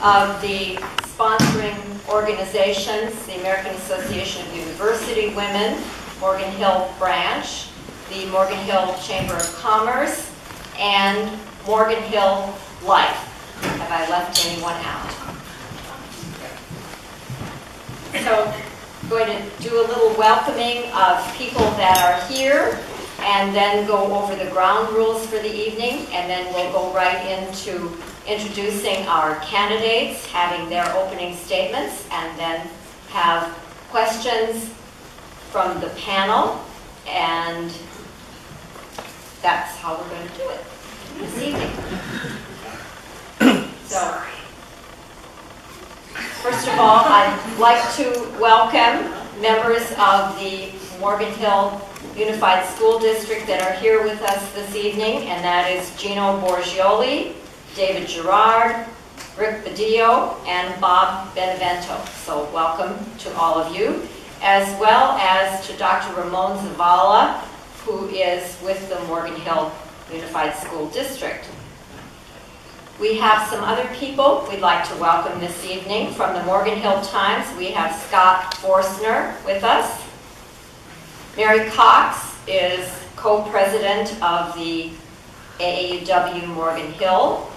of the sponsoring organizations, the American Association of University Women, Morgan Hill Branch, the Morgan Hill Chamber of Commerce, and Morgan Hill Life. Have I left anyone out? So I'm going to do a little welcoming of people that are here, and then go over the ground rules for the evening, and then we'll go right into introducing our candidates, having their opening statements, and then have questions from the panel, and that's how we're going to do it this evening. So, first of all, I'd like to welcome members of the Morgan Hill Unified School District that are here with us this evening, and that is Gino Borgioli, David Gerard, Rick Badillo, and Bob Benevento. So welcome to all of you, as well as to Dr. Ramon Zavala, who is with the Morgan Hill Unified School District. We have some other people we'd like to welcome this evening. From the Morgan Hill Times, we have Scott Forstner with us. Mary Cox is co-president of the AAUW Morgan Hill.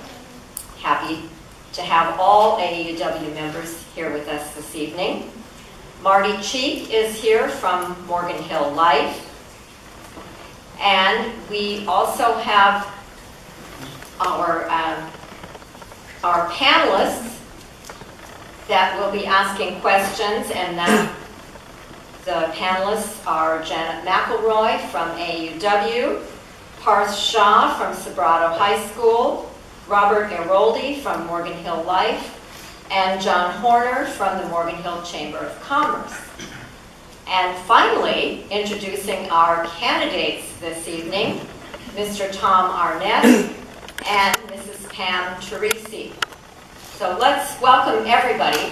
Happy to have all AAUW members here with us this evening. Marty Cheek is here from Morgan Hill Life. And we also have our panelists that will be asking questions, and that the panelists are Janet McElroy from AUW, Parth Shah from Sobrato High School, Robert Eroldi from Morgan Hill Life, and John Horner from the Morgan Hill Chamber of Commerce. And finally, introducing our candidates this evening, Mr. Tom Arnett and Mrs. Pam Teresi. So let's welcome everybody.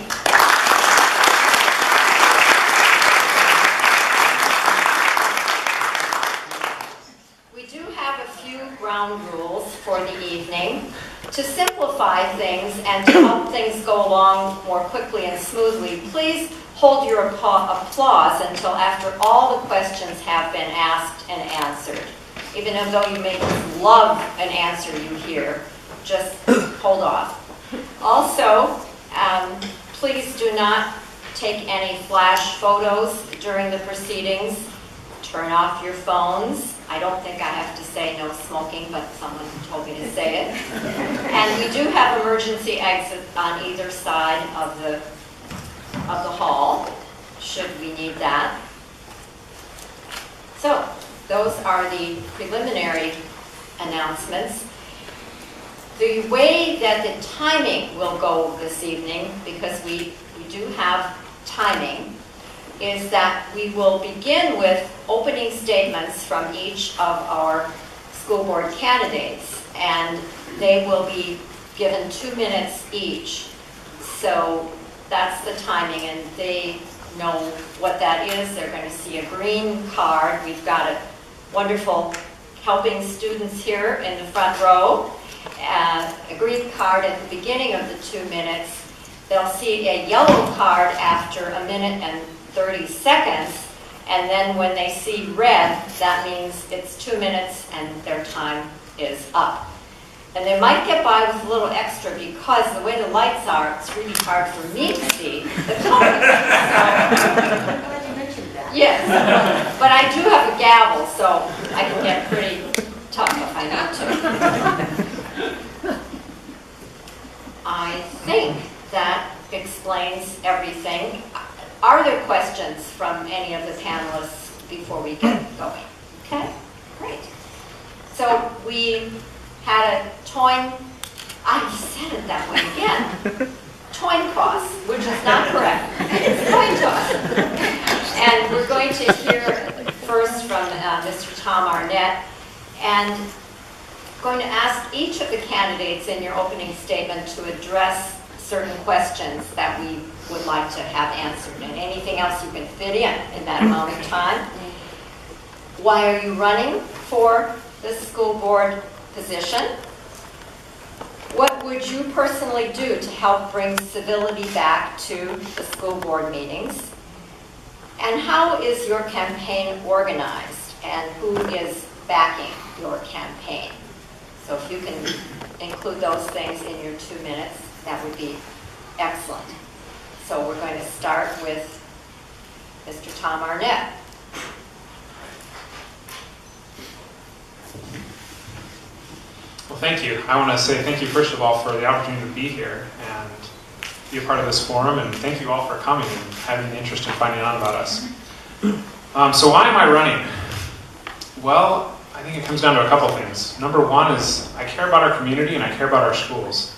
We do have a few ground rules for the evening. To simplify things and to help things go along more quickly and smoothly, please hold your applause until after all the questions have been asked and answered. Even though you may love an answer you hear, just hold off. Also, please do not take any flash photos during the proceedings. Turn off your phones. I don't think I have to say no smoking, but someone told me to say it. And we do have emergency exits on either side of the hall, should we need that. So, those are the preliminary announcements. The way that the timing will go this evening, because we do have timing, is that we will begin with opening statements from each of our school board candidates, and they will be given 2 minutes each. So that's the timing, and they know what that is. They're going to see a green card. We've got a wonderful helping students here in the front row. A green card at the beginning of the 2 minutes. They'll see a yellow card after a minute and 30 seconds, and then when they see red, that means it's 2 minutes and their time is up. And they might get by with a little extra because the way the lights are, it's really hard for me to see the colors. I'm glad you mentioned that. Yes, but I do have a gavel, so I can get pretty tough if I need to. I think that explains everything. Are there questions from any of the panelists before we get going? Okay, great. So we had a I said it that way again. Coin toss, which is not correct. It's coin toss. And we're going to hear first from Mr. Tom Arnett, and going to ask each of the candidates in your opening statement to address certain questions that we would like to have answered, and anything else you can fit in that amount of time. Why are you running for this school board position? What would you personally do to help bring civility back to the school board meetings? And how is your campaign organized? And who is backing your campaign? So if you can include those things in your 2 minutes, that would be excellent. So we're going to start with Mr. Tom Arnett. Well, thank you. I want to say thank you, first of all, for the opportunity to be here and be a part of this forum, and thank you all for coming and having the interest in finding out about us. So why am I running? Well, I think it comes down to a couple things. Number one is I care about our community and I care about our schools.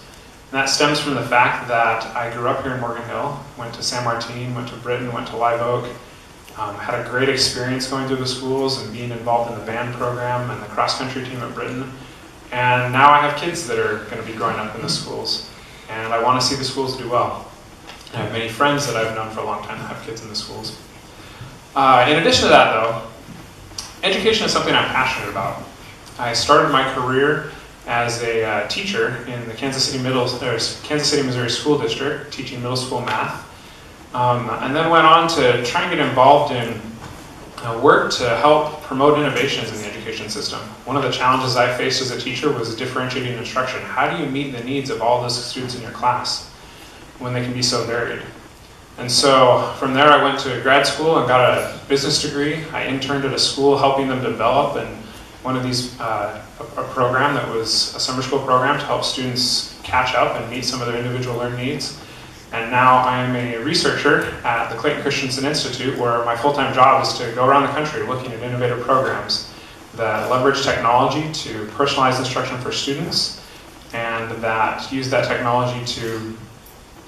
And that stems from the fact that I grew up here in Morgan Hill, went to San Martin, went to Britain, went to Live Oak, had a great experience going through the schools and being involved in the band program and the cross-country team at Britain. And now I have kids that are going to be growing up in the schools, and I want to see the schools do well. I have many friends that I've known for a long time that have kids in the schools. In addition to that, though, education is something I'm passionate about. I started my career as a teacher in the Kansas City, Missouri School District, teaching middle school math, and then went on to try and get involved in work to help promote innovations in the education system. One of the challenges I faced as a teacher was differentiating instruction. How do you meet the needs of all the students in your class when they can be so varied? And so from there I went to grad school and got a business degree. I interned at a school helping them develop one of these a program that was a summer school program to help students catch up and meet some of their individual learning needs. And now I am a researcher at the Clayton Christensen Institute, where my full-time job is to go around the country looking at innovative programs that leverage technology to personalize instruction for students, and that use that technology to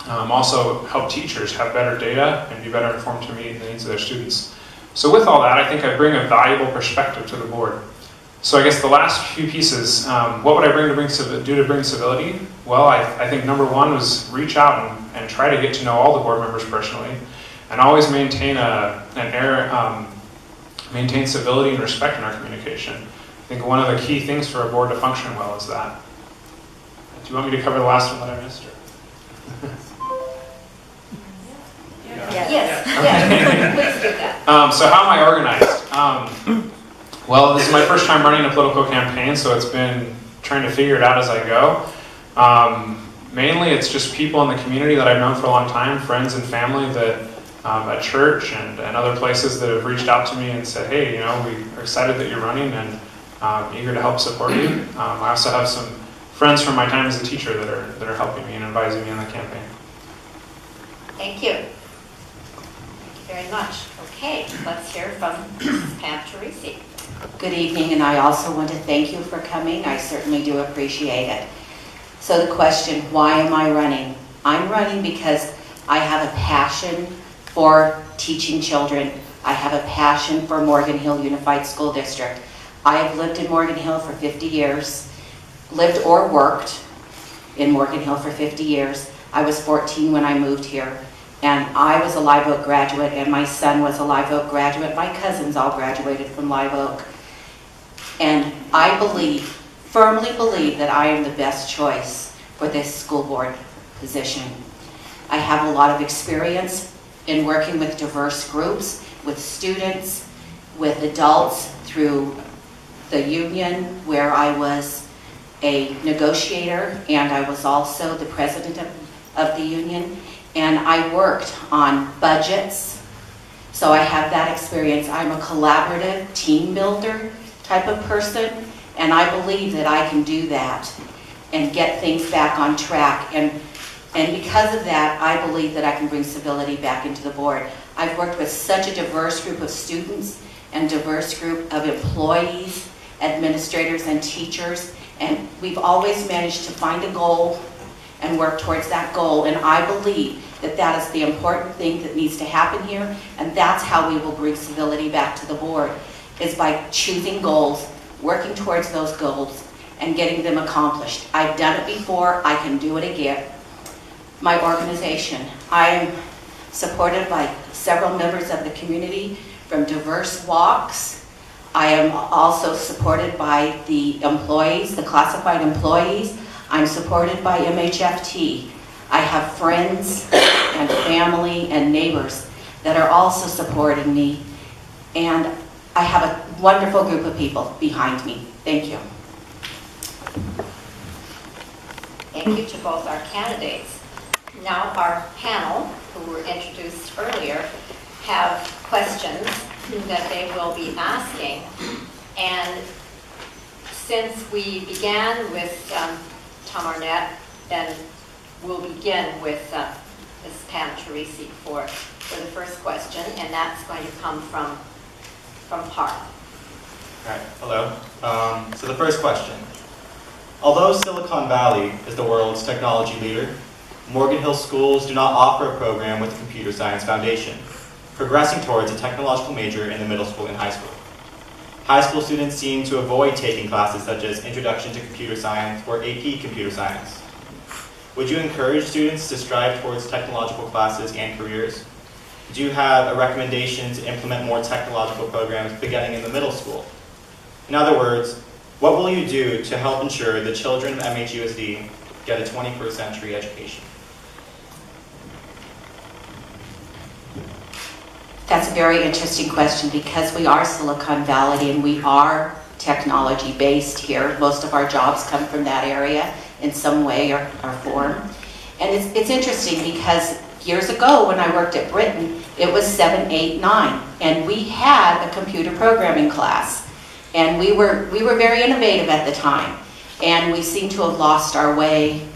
also help teachers have better data and be better informed to meet the needs of their students. So with all that, I think I bring a valuable perspective to the board. So I guess the last few pieces, what would I do to bring civility? Well, I think number one was reach out and try to get to know all the board members personally, and always maintain maintain civility and respect in our communication. I think one of the key things for a board to function well is that. Do you want me to cover the last one that I missed? Yes. Please do that. So how am I organized? Well, this is my first time running a political campaign, so it's been trying to figure it out as I go. Mainly it's just people in the community that I've known for a long time, friends and family that at church and other places that have reached out to me and said, hey, we are excited that you're running and eager to help support you. I also have some friends from my time as a teacher that are helping me and advising me on the campaign. Thank you. Thank you very much. Okay, let's hear from Pam Teresi. Good evening, and I also want to thank you for coming. I certainly do appreciate it. So the question, why am I running? I'm running because I have a passion for teaching children. I have a passion for Morgan Hill Unified School District. I have lived in Morgan Hill for 50 years, lived or worked in Morgan Hill for 50 years. I was 14 when I moved here, and I was a Live Oak graduate, and my son was a Live Oak graduate. My cousins all graduated from Live Oak. And I firmly believe that I am the best choice for this school board position. I have a lot of experience in working with diverse groups, with students, with adults through the union, where I was a negotiator, and I was also the president of the union, and I worked on budgets. So I have that experience. I'm a collaborative team builder type of person, and I believe that I can do that and get things back on track. And because of that, I believe that I can bring civility back into the board. I've worked with such a diverse group of students and diverse group of employees, administrators, and teachers, and we've always managed to find a goal and work towards that goal. And I believe that that is the important thing that needs to happen here, and that's how we will bring civility back to the board, is by choosing goals, working towards those goals, and getting them accomplished. I've done it before, I can do it again. My organization, I am supported by several members of the community from diverse walks. I am also supported by the employees, the classified employees. I'm supported by MHFT. I have friends and family and neighbors that are also supporting me. And I have a wonderful group of people behind me. Thank you. Thank you to both our candidates. Now our panel, who were introduced earlier, have questions that they will be asking. And since we began with Tom Arnett, then we'll begin with Ms. Pam Teresi for the first question, and that's going to come from Parth. All right, hello. So the first question. Although Silicon Valley is the world's technology leader, Morgan Hill schools do not offer a program with a computer science foundation, progressing towards a technological major in the middle school and high school. High school students seem to avoid taking classes such as Introduction to Computer Science or AP Computer Science. Would you encourage students to strive towards technological classes and careers? Do you have a recommendation to implement more technological programs beginning in the middle school? In other words, what will you do to help ensure the children of MHUSD get a 21st century education? That's a very interesting question because we are Silicon Valley and we are technology based here. Most of our jobs come from that area in some way or form. And it's interesting because years ago when I worked at Britain, it was 7, 8, 9, and we had a computer programming class. And we were very innovative at the time, and we seem to have lost our way.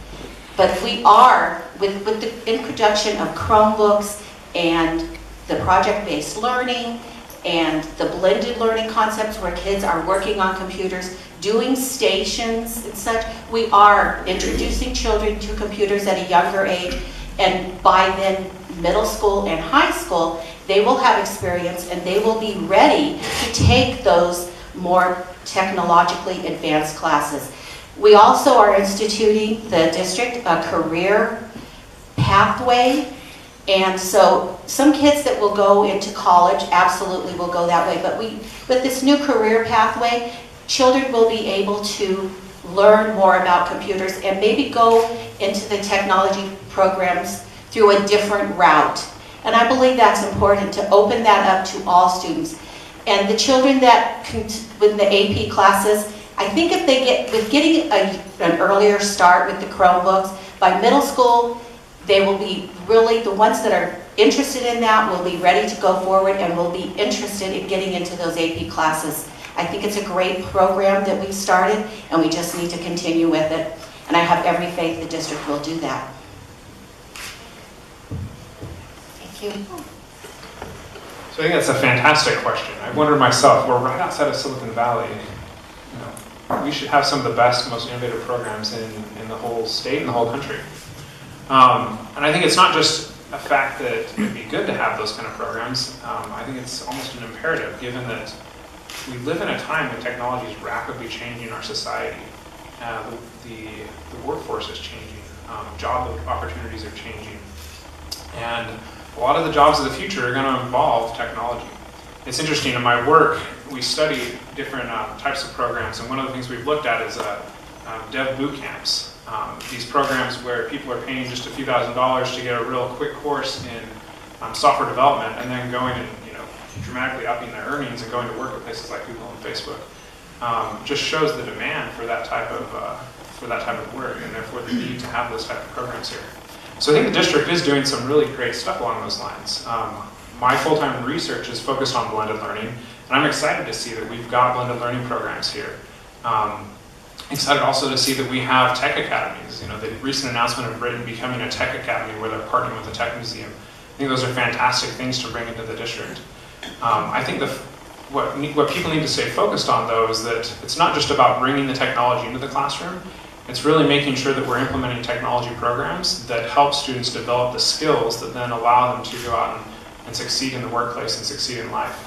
But we are, with the introduction of Chromebooks and the project-based learning and the blended learning concepts where kids are working on computers, doing stations and such, we are introducing children to computers at a younger age, and by then middle school and high school, they will have experience and they will be ready to take those more technologically advanced classes. We also are instituting, the district, a career pathway. And so some kids that will go into college absolutely will go that way. But with this new career pathway, children will be able to learn more about computers and maybe go into the technology programs through a different route. And I believe that's important to open that up to all students. And the children that, with the AP classes, I think if they get, with getting an earlier start with the Chromebooks, by middle school, they will be really, the ones that are interested in that will be ready to go forward and will be interested in getting into those AP classes. I think it's a great program that we've started, and we just need to continue with it. And I have every faith the district will do that. Thank you. So I think that's a fantastic question. I wondered myself, we're right outside of Silicon Valley. We should have some of the best, most innovative programs in the whole state and the whole country. And I think it's not just a fact that it'd be good to have those kind of programs. I think it's almost an imperative, given that we live in a time when technology is rapidly changing our society. The workforce is changing. Job opportunities are changing. And a lot of the jobs of the future are going to involve technology. It's interesting, in my work, we study different types of programs, and one of the things we've looked at is dev boot camps. These programs where people are paying just a few $1,000s to get a real quick course in software development, and then going and dramatically upping their earnings and going to work at places like Google and Facebook. Just shows the demand for that type of work, and therefore the need to have those type of programs here. So I think the district is doing some really great stuff along those lines. My full-time research is focused on blended learning, and I'm excited to see that we've got blended learning programs here. Excited also to see that we have tech academies. The recent announcement of Britain becoming a tech academy where they're partnering with the tech museum. I think those are fantastic things to bring into the district. I think what people need to stay focused on, though, is that it's not just about bringing the technology into the classroom. It's really making sure that we're implementing technology programs that help students develop the skills that then allow them to go out and succeed in the workplace and succeed in life.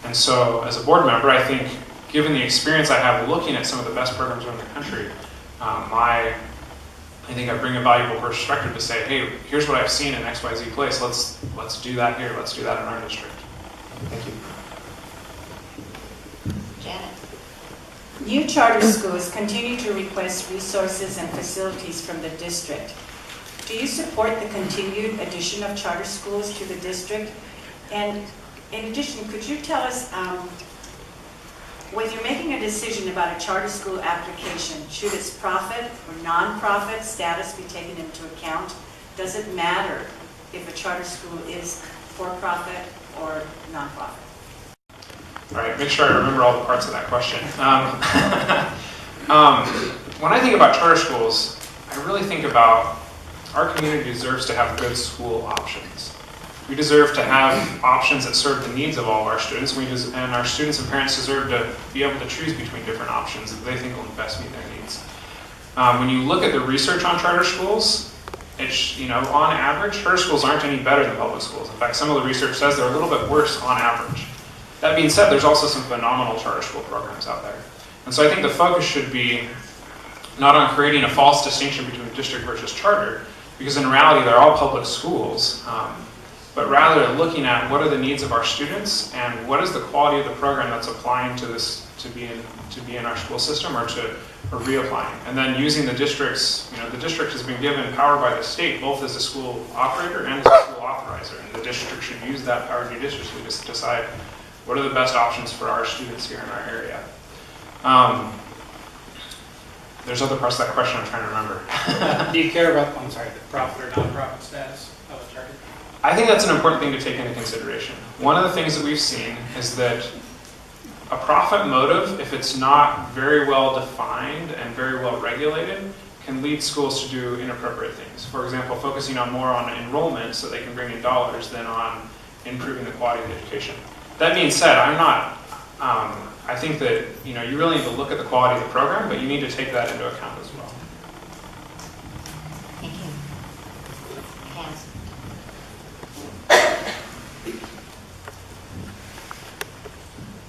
And so, as a board member, I think, given the experience I have looking at some of the best programs around the country, I think I bring a valuable perspective to say, hey, here's what I've seen in XYZ place. Let's do that here. Let's do that in our district. Thank you. Janet. New charter schools continue to request resources and facilities from the district. Do you support the continued addition of charter schools to the district? And in addition, could you tell us, when you're making a decision about a charter school application, should its profit or non-profit status be taken into account? Does it matter if a charter school is for-profit or non-profit? All right, make sure I remember all the parts of that question. When I think about charter schools, I really think about our community deserves to have good school options. We deserve to have options that serve the needs of all of our students, and our students and parents deserve to be able to choose between different options that they think will best meet their needs. When you look at the research on charter schools, it's, on average, charter schools aren't any better than public schools. In fact, some of the research says they're a little bit worse on average. That being said, there's also some phenomenal charter school programs out there. And so I think the focus should be not on creating a false distinction between district versus charter, because in reality they're all public schools, but rather looking at what are the needs of our students and what is the quality of the program that's applying to this to be in our school system or reapplying. And then using the districts, the district has been given power by the state both as a school operator and as a school authorizer, and the district should use that power judiciously to decide what are the best options for our students here in our area. There's other parts of that question I'm trying to remember. Do you care about, the profit or non-profit status of a charter? I think that's an important thing to take into consideration. One of the things that we've seen is that a profit motive, if it's not very well defined and very well regulated, can lead schools to do inappropriate things. For example, focusing more on enrollment so they can bring in dollars than on improving the quality of the education. That being said, I think that you really need to look at the quality of the program, but you need to take that into account as well. Thank you. Pam?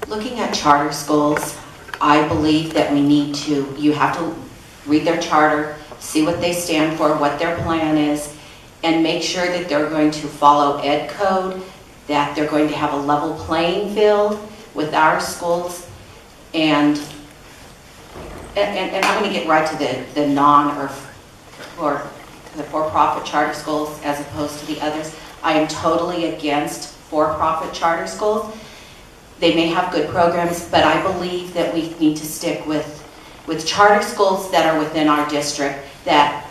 Looking at charter schools, I believe that you have to read their charter, see what they stand for, what their plan is, and make sure that they're going to follow ed code, that they're going to have a level playing field with our schools, and I'm going to get right to the non or the for-profit charter schools as opposed to the others. I am totally against for-profit charter schools. They may have good programs, but I believe that we need to stick with charter schools that are within our district, that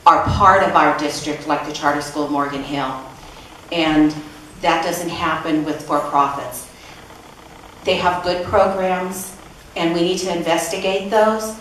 are part of our district, like the charter school of Morgan Hill. And that doesn't happen with for-profits. They have good programs, and we need to investigate those.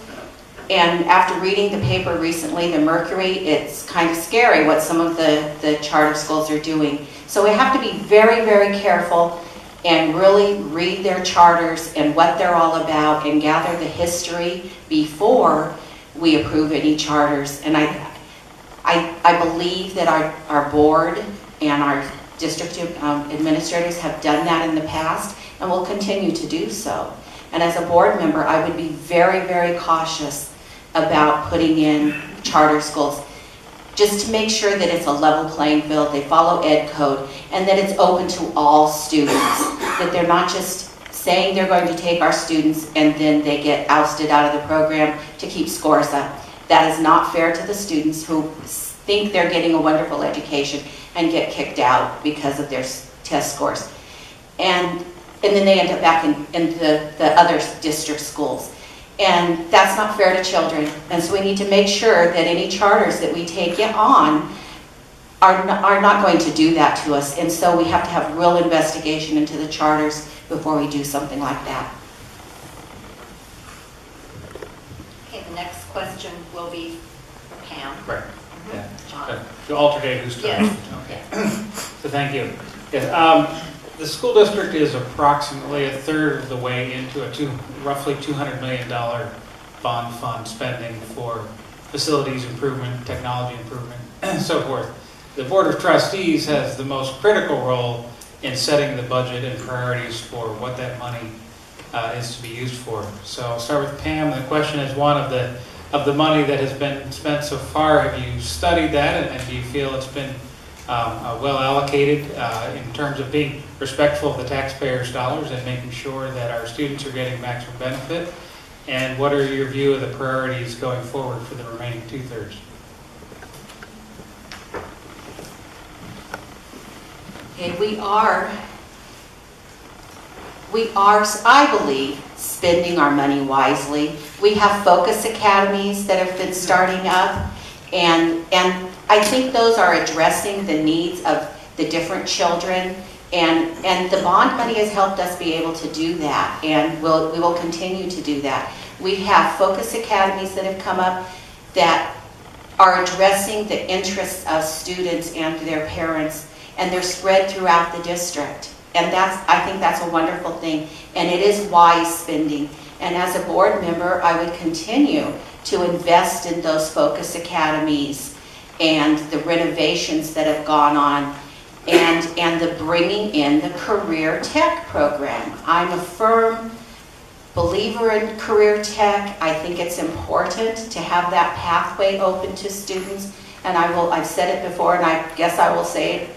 And after reading the paper recently, the Mercury, it's kind of scary what some of the charter schools are doing. So we have to be very, very careful and really read their charters and what they're all about and gather the history before we approve any charters. And I believe that our board and our district administrators have done that in the past and will continue to do so. And as a board member, I would be very, very cautious about putting in charter schools, just to make sure that it's a level playing field, they follow ed code, and that it's open to all students, that they're not just saying they're going to take our students and then they get ousted out of the program to keep scores up. That is not fair to the students who think they're getting a wonderful education and get kicked out because of their test scores. And then they end up back in the other district schools. And that's not fair to children. And so we need to make sure that any charters that we take on are not going to do that to us. And so we have to have real investigation into the charters before we do something like that. Okay, the next question will be for Pam. Right. Mhm. Yeah. John. To alternate who's turn. Yes. Okay. So thank you. Yes, the school district is approximately a third of the way into a roughly $200 million bond fund spending for facilities improvement, technology improvement, and so forth. The Board of Trustees has the most critical role in setting the budget and priorities for what that money is to be used for. So I'll start with Pam. The question is one of the money that has been spent so far. Have you studied that, and do you feel it's been well allocated in terms of being respectful of the taxpayers' dollars and making sure that our students are getting maximum benefit? And what are your view of the priorities going forward for the remaining 2/3? Okay, we are, I believe, spending our money wisely. We have focus academies that have been starting up, and I think those are addressing the needs of the different children, and the bond money has helped us be able to do that, and we will continue to do that. We have focus academies that have come up that are addressing the interests of students and their parents, and they're spread throughout the district. And I think that's a wonderful thing, and it is wise spending. And as a board member, I would continue to invest in those focus academies and the renovations that have gone on, and the bringing in the career tech program. I'm a firm believer in career tech. I think it's important to have that pathway open to students, and I've said it before, and I guess I will say it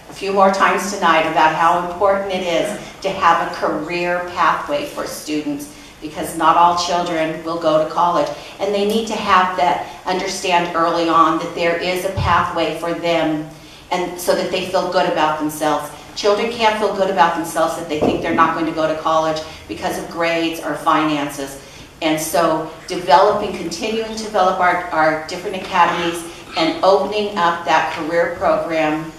a few more times tonight about how important it is to have a career pathway for students, because not all children will go to college, and they need to have that, understand early on that there is a pathway for them, and so that they feel good about themselves. Children can't feel good about themselves if they think they're not going to go to college because of grades or finances. And so continuing to develop our different academies and opening up that career program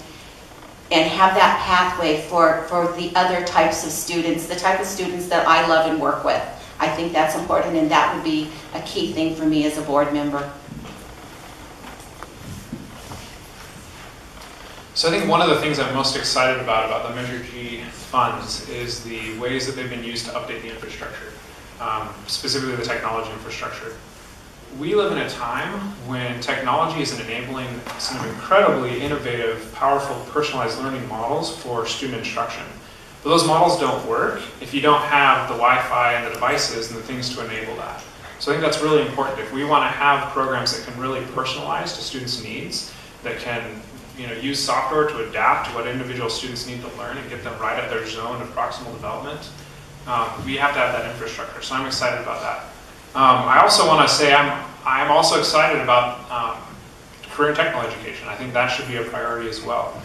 and have that pathway for the other types of students, the type of students that I love and work with. I think that's important, and that would be a key thing for me as a board member. So I think one of the things I'm most excited about the Measure G funds is the ways that they've been used to update the infrastructure, specifically the technology infrastructure. We live in a time when technology is enabling some incredibly innovative, powerful, personalized learning models for student instruction. But those models don't work if you don't have the Wi-Fi and the devices and the things to enable that. So I think that's really important. If we want to have programs that can really personalize to students' needs, that can use software to adapt to what individual students need to learn and get them right at their zone of proximal development, we have to have that infrastructure. So I'm excited about that. I also want to say I'm also excited about career and technical education. I think that should be a priority as well.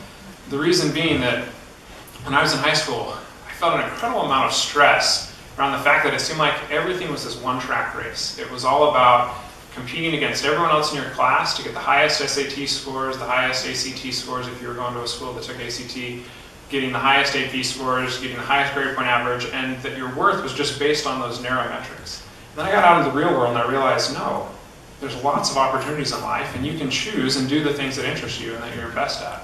The reason being that when I was in high school, I felt an incredible amount of stress around the fact that it seemed like everything was this one-track race. It was all about competing against everyone else in your class to get the highest SAT scores, the highest ACT scores if you were going to a school that took ACT, getting the highest AP scores, getting the highest grade point average, and that your worth was just based on those narrow metrics. Then I got out into the real world and I realized, no, there's lots of opportunities in life, and you can choose and do the things that interest you and that you're best at.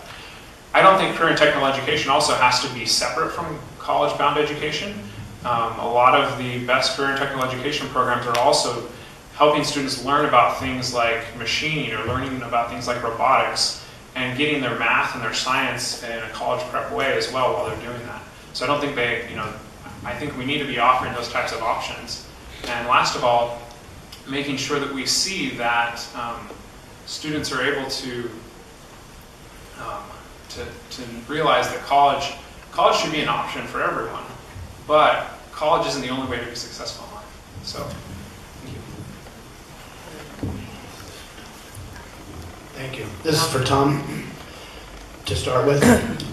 I don't think career and technical education also has to be separate from college-bound education. A lot of the best career and technical education programs are also helping students learn about things like machining or learning about things like robotics and getting their math and their science in a college prep way as well while they're doing that. So I don't think I think we need to be offering those types of options. And last of all, making sure that we see that students are able to realize that college should be an option for everyone, but college isn't the only way to be successful in life. So, thank you. Thank you. This is for Tom to start with.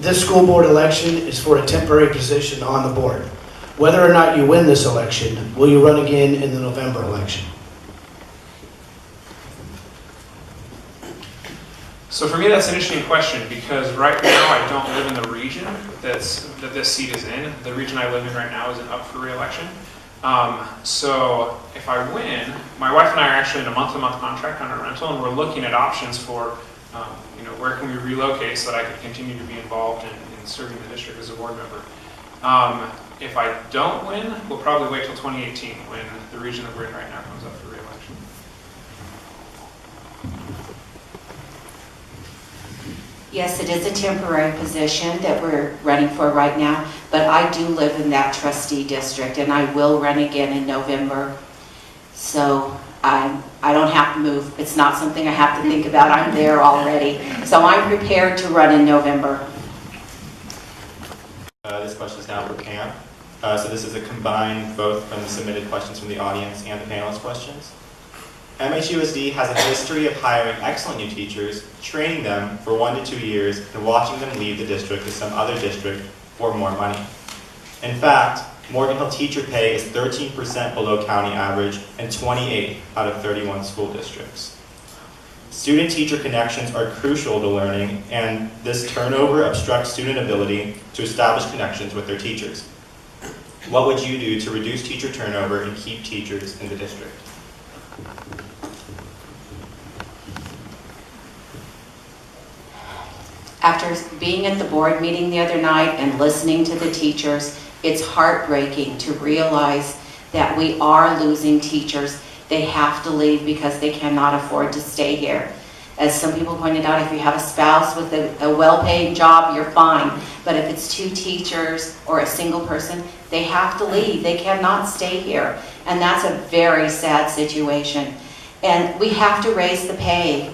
This school board election is for a temporary position on the board. Whether or not you win this election, will you run again in the November election? So for me, that's an interesting question, because right now I don't live in the region that this seat is in. The region I live in right now isn't up for re-election. So if I win, my wife and I are actually in a month-to-month contract on our rental, and we're looking at options for, where can we relocate so that I could continue to be involved in serving the district as a board member. If I don't win, we'll probably wait till 2018 when the region that we're in right now comes up for re-election. Yes, it is a temporary position that we're running for right now, but I do live in that trustee district, and I will run again in November. So I don't have to move. It's not something I have to think about. I'm there already. So I'm prepared to run in November. This question is now for Pam. So this is a combined both from the submitted questions from the audience and the panelist questions. MHUSD has a history of hiring excellent new teachers, training them for 1 to 2 years, and watching them leave the district to some other district for more money. In fact, Morgan Hill teacher pay is 13% below county average and 28 out of 31 school districts. Student-teacher connections are crucial to learning, and this turnover obstructs student ability to establish connections with their teachers. What would you do to reduce teacher turnover and keep teachers in the district? After being at the board meeting the other night and listening to the teachers, it's heartbreaking to realize that we are losing teachers. They have to leave because they cannot afford to stay here. As some people pointed out, if you have a spouse with a well-paying job, you're fine. But if it's 2 teachers or a single person, they have to leave. They cannot stay here. And that's a very sad situation. And we have to raise the pay.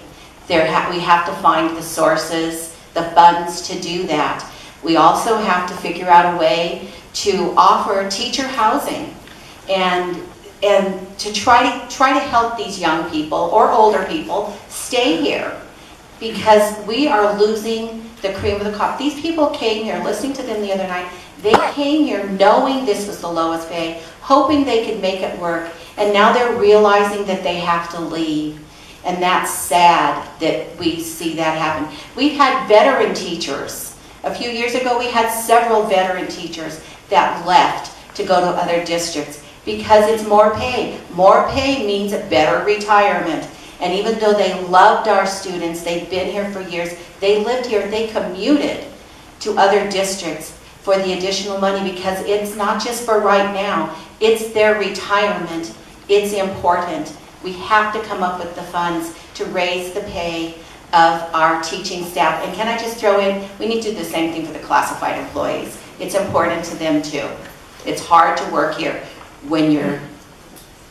We have to find the sources, the funds to do that. We also have to figure out a way to offer teacher housing and to try to help these young people or older people stay here, because we are losing the cream of the crop. These people came here, listening to them the other night, they came here knowing this was the lowest pay, hoping they could make it work, and now they're realizing that they have to leave. And that's sad that we see that happen. We've had veteran teachers. A few years ago, we had several veteran teachers that left to go to other districts because it's more pay. More pay means a better retirement. And even though they loved our students, they've been here for years, they lived here, they commuted to other districts for the additional money, because it's not just for right now, it's their retirement. It's important. We have to come up with the funds to raise the pay of our teaching staff. And can I just throw in, we need to do the same thing for the classified employees. It's important to them too. It's hard to work here when you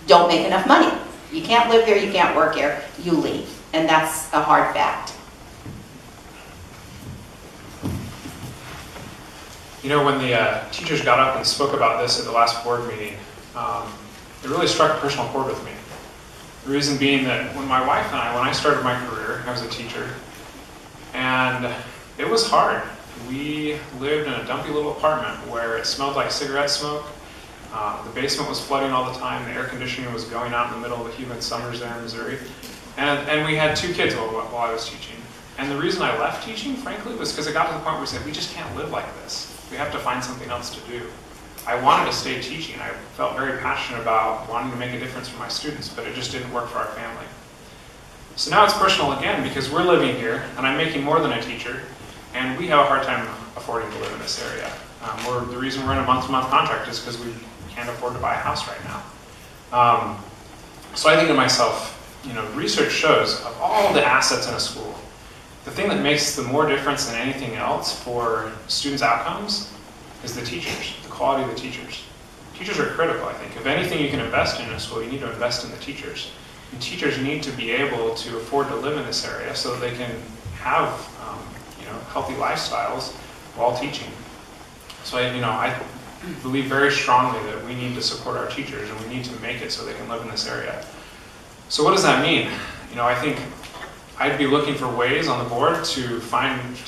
don't make enough money. You can't live here, you can't work here, you leave. And that's a hard fact. You know, when the teachers got up and spoke about this at the last board meeting, it really struck a personal chord with me. The reason being that when my wife and when I started my career, I was a teacher, and it was hard. We lived in a dumpy little apartment where it smelled like cigarette smoke. The basement was flooding all the time. The air conditioning was going out in the middle of the humid summers there in Missouri. And we had 2 kids while I was teaching. And the reason I left teaching, frankly, was because it got to the point where we said, we just can't live like this. We have to find something else to do. I wanted to stay teaching. I felt very passionate about wanting to make a difference for my students, but it just didn't work for our family. So now it's personal again, because we're living here, and I'm making more than a teacher, and we have a hard time affording to live in this area. The reason we're in a month-to-month contract is because we can't afford to buy a house right now. So I think to myself, you know, research shows of all the assets in a school, the thing that makes the more difference than anything else for students' outcomes is the teachers, the quality of the teachers. Teachers are critical, I think. If anything you can invest in a school, you need to invest in the teachers. And teachers need to be able to afford to live in this area so that they can have healthy lifestyles while teaching. So I believe very strongly that we need to support our teachers, and we need to make it so they can live in this area. So what does that mean? I think I'd be looking for ways on the board to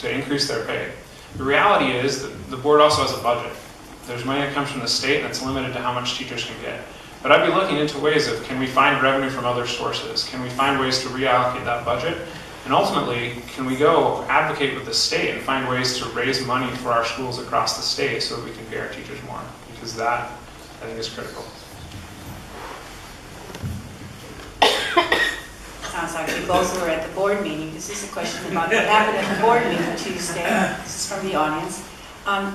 increase their pay. The reality is that the board also has a budget. There's money that comes from the state, and it's limited to how much teachers can get. But I'd be looking into ways of, can we find revenue from other sources? Can we find ways to reallocate that budget? And ultimately, can we go advocate with the state and find ways to raise money for our schools across the state so that we can pay our teachers more? Because that, I think, is critical. Sounds like you both were at the board meeting. This is a question about what happened at the board meeting Tuesday. This is from the audience.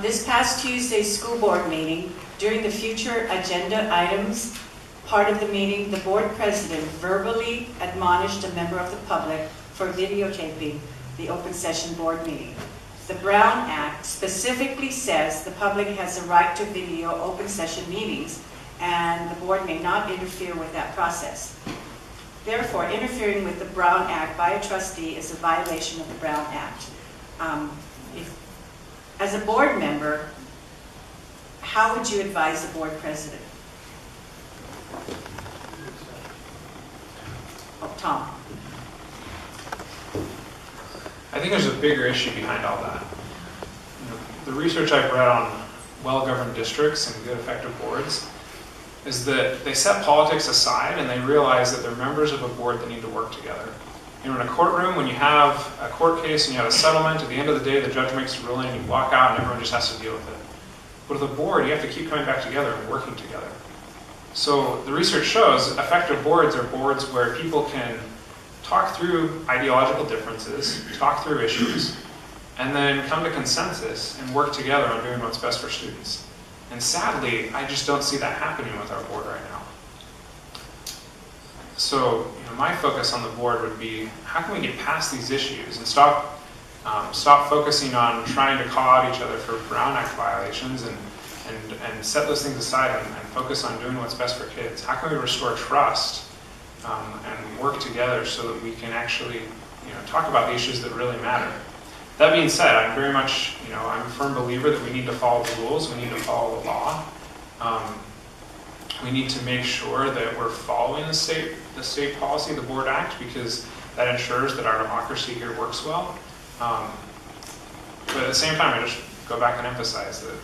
This past Tuesday's school board meeting, during the future agenda items part of the meeting, the board president verbally admonished a member of the public for videotaping the open session board meeting. The Brown Act specifically says the public has the right to video open session meetings, and the board may not interfere with that process. Therefore, interfering with the Brown Act by a trustee is a violation of the Brown Act. As a board member, how would you advise the board president? Oh, Tom. I think there's a bigger issue behind all that. The research I've read on well-governed districts and good effective boards is that they set politics aside and they realize that they're members of a board that need to work together. In a courtroom, when you have a court case and you have a settlement, at the end of the day, the judge makes a ruling and you walk out and everyone just has to deal with it. But with a board, you have to keep coming back together and working together. So the research shows effective boards are boards where people can talk through ideological differences, talk through issues, and then come to consensus and work together on doing what's best for students. And sadly, I just don't see that happening with our board right now. So, my focus on the board would be, how can we get past these issues and stop focusing on trying to call out each other for Brown Act violations and set those things aside and focus on doing what's best for kids? How can we restore trust and work together so that we can actually talk about the issues that really matter? That being said, I'm very much, I'm a firm believer that we need to follow the rules, we need to follow the law. We need to make sure that we're following the state policy, the Board Act, because that ensures that our democracy here works well. But at the same time, I just go back and emphasize that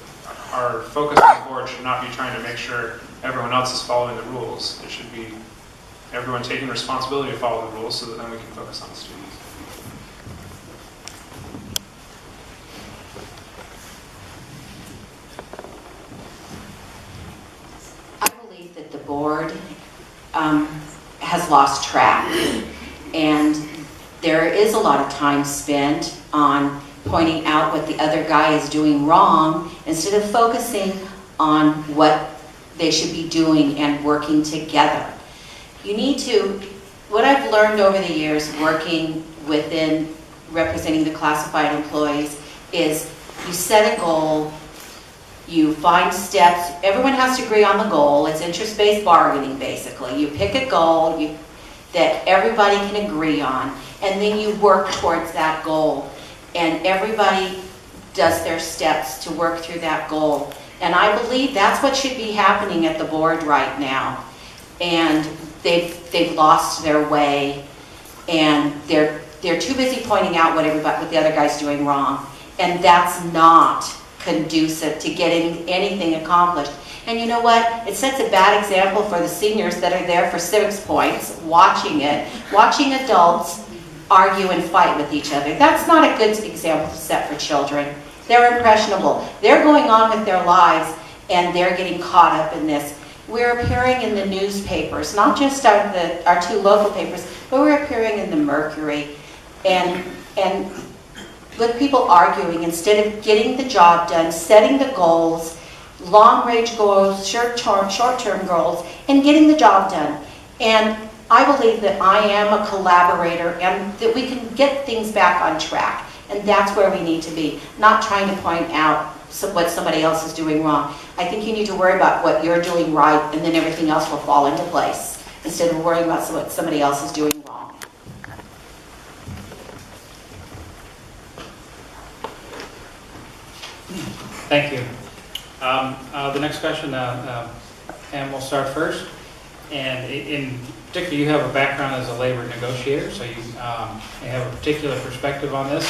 our focus on the board should not be trying to make sure everyone else is following the rules. It should be everyone taking responsibility to follow the rules so that then we can focus on the students. That the board has lost track, and there is a lot of time spent on pointing out what the other guy is doing wrong instead of focusing on what they should be doing and working together. You need to, what I've learned over the years working within representing the classified employees is you set a goal, you find steps, everyone has to agree on the goal. It's interest-based bargaining, basically. You pick a goal that everybody can agree on, and then you work towards that goal. And everybody does their steps to work through that goal. And I believe that's what should be happening at the board right now. And they've lost their way, and they're too busy pointing out what the other guy's doing wrong. And that's not conducive to getting anything accomplished. And you know what? It sets a bad example for the seniors that are there for 6 points, watching adults argue and fight with each other. That's not a good example to set for children. They're impressionable. They're going on with their lives, and they're getting caught up in this. We're appearing in the newspapers, not just our 2 local papers, but we're appearing in the Mercury, and with people arguing instead of getting the job done, setting the goals, long-range goals, short-term goals, and getting the job done. And I believe that I am a collaborator and that we can get things back on track. And that's where we need to be, not trying to point out what somebody else is doing wrong. I think you need to worry about what you're doing right, and then everything else will fall into place, instead of worrying about what somebody else is doing wrong. Thank you. The next question, Pam will start first. And in particular, you have a background as a labor negotiator, so you may have a particular perspective on this.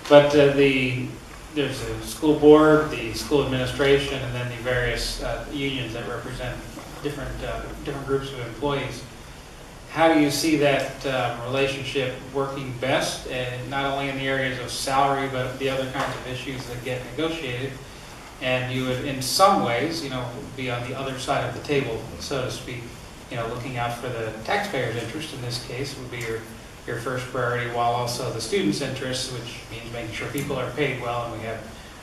But there's a school board, the school administration, and then the various unions that represent different groups of employees. How do you see that relationship working best, and not only in the areas of salary, but the other kinds of issues that get negotiated? And you would, in some ways, be on the other side of the table, so to speak. Looking out for the taxpayer's interest in this case would be your first priority, while also the student's interest, which means making sure people are paid well and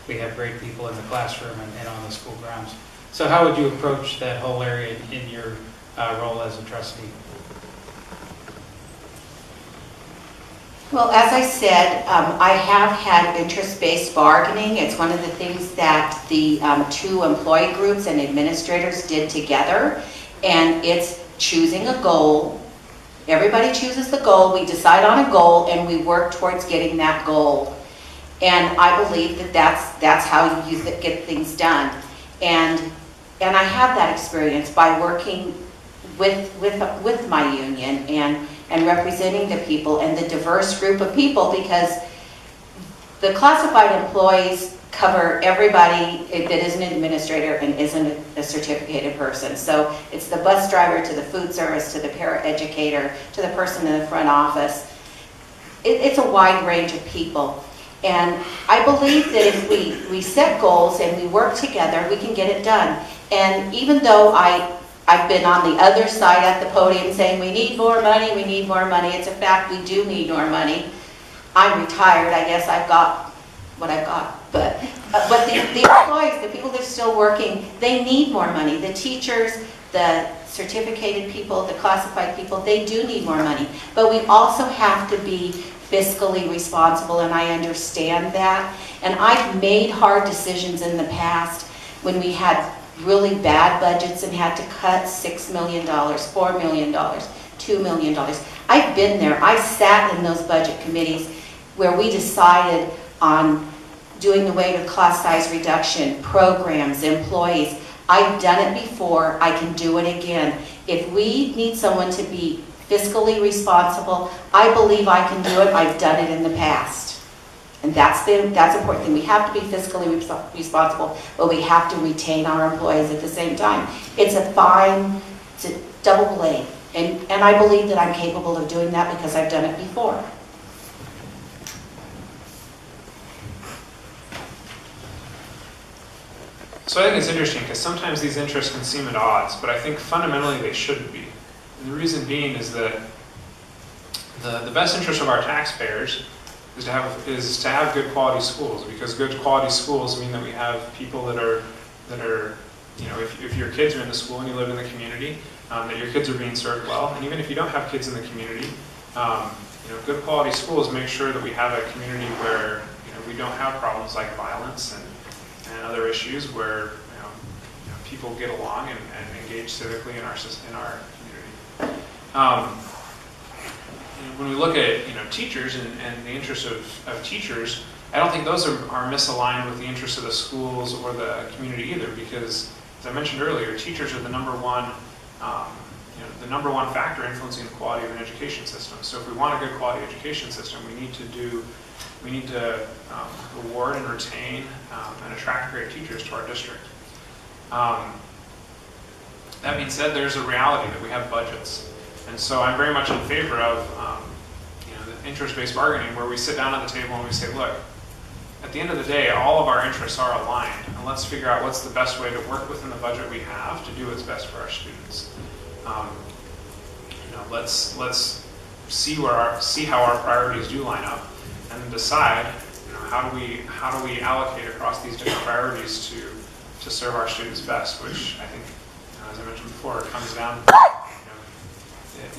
we have great people in the classroom and on the school grounds. So how would you approach that whole area in your role as a trustee? Well, as I said, I have had interest-based bargaining. It's one of the things that the 2 employee groups and administrators did together, and it's choosing a goal. Everybody chooses the goal. We decide on a goal, and we work towards getting that goal. And I believe that that's how you get things done. And I have that experience by working with my union and representing the people and the diverse group of people, because the classified employees cover everybody that is an administrator and isn't a certificated person. So it's the bus driver to the food service to the paraeducator to the person in the front office. It's a wide range of people. And I believe that if we set goals and we work together, we can get it done. And even though I've been on the other side at the podium saying we need more money, it's a fact we do need more money. I'm retired, I guess I've got what I've got. But the employees, the people that are still working, they need more money. The teachers, the certificated people, the classified people, they do need more money. But we also have to be fiscally responsible, and I understand that. And I've made hard decisions in the past when we had really bad budgets and had to cut $6 million, $4 million, $2 million. I've been there. I sat in those budget committees where we decided on doing away with class size reduction, programs, employees. I've done it before. I can do it again. If we need someone to be fiscally responsible, I believe I can do it. I've done it in the past. And that's the important thing. We have to be fiscally responsible, but we have to retain our employees at the same time. It's a double blade. And I believe that I'm capable of doing that because I've done it before. So I think it's interesting because sometimes these interests can seem at odds, but I think fundamentally they shouldn't be. And the reason being is that the best interest of our taxpayers is to have good quality schools, because good quality schools mean that we have people that are you know, if your kids are in the school and you live in the community, that your kids are being served well. And even if you don't have kids in the community, you know, good quality schools make sure that we have a community where, you know, we don't have problems like violence and other issues, where you know, people get along and engage civically in our community. When we look at, you know, teachers and the interests of teachers, I don't think those are misaligned with the interests of the schools or the community either, because as I mentioned earlier, teachers are the number one factor influencing the quality of an education system. So if we want a good quality education system, we need to reward and retain and attract great teachers to our district. That being said, there's a reality that we have budgets. And so I'm very much in favor of you know, the interest-based bargaining, where we sit down at the table and we say, look, at the end of the day, all of our interests are aligned, and let's figure out what's the best way to work within the budget we have to do what's best for our students. You know, let's see how our priorities do line up, and then decide, you know, how do we allocate across these different priorities to serve our students best, which I think, you know, as I mentioned before, it comes down, you know,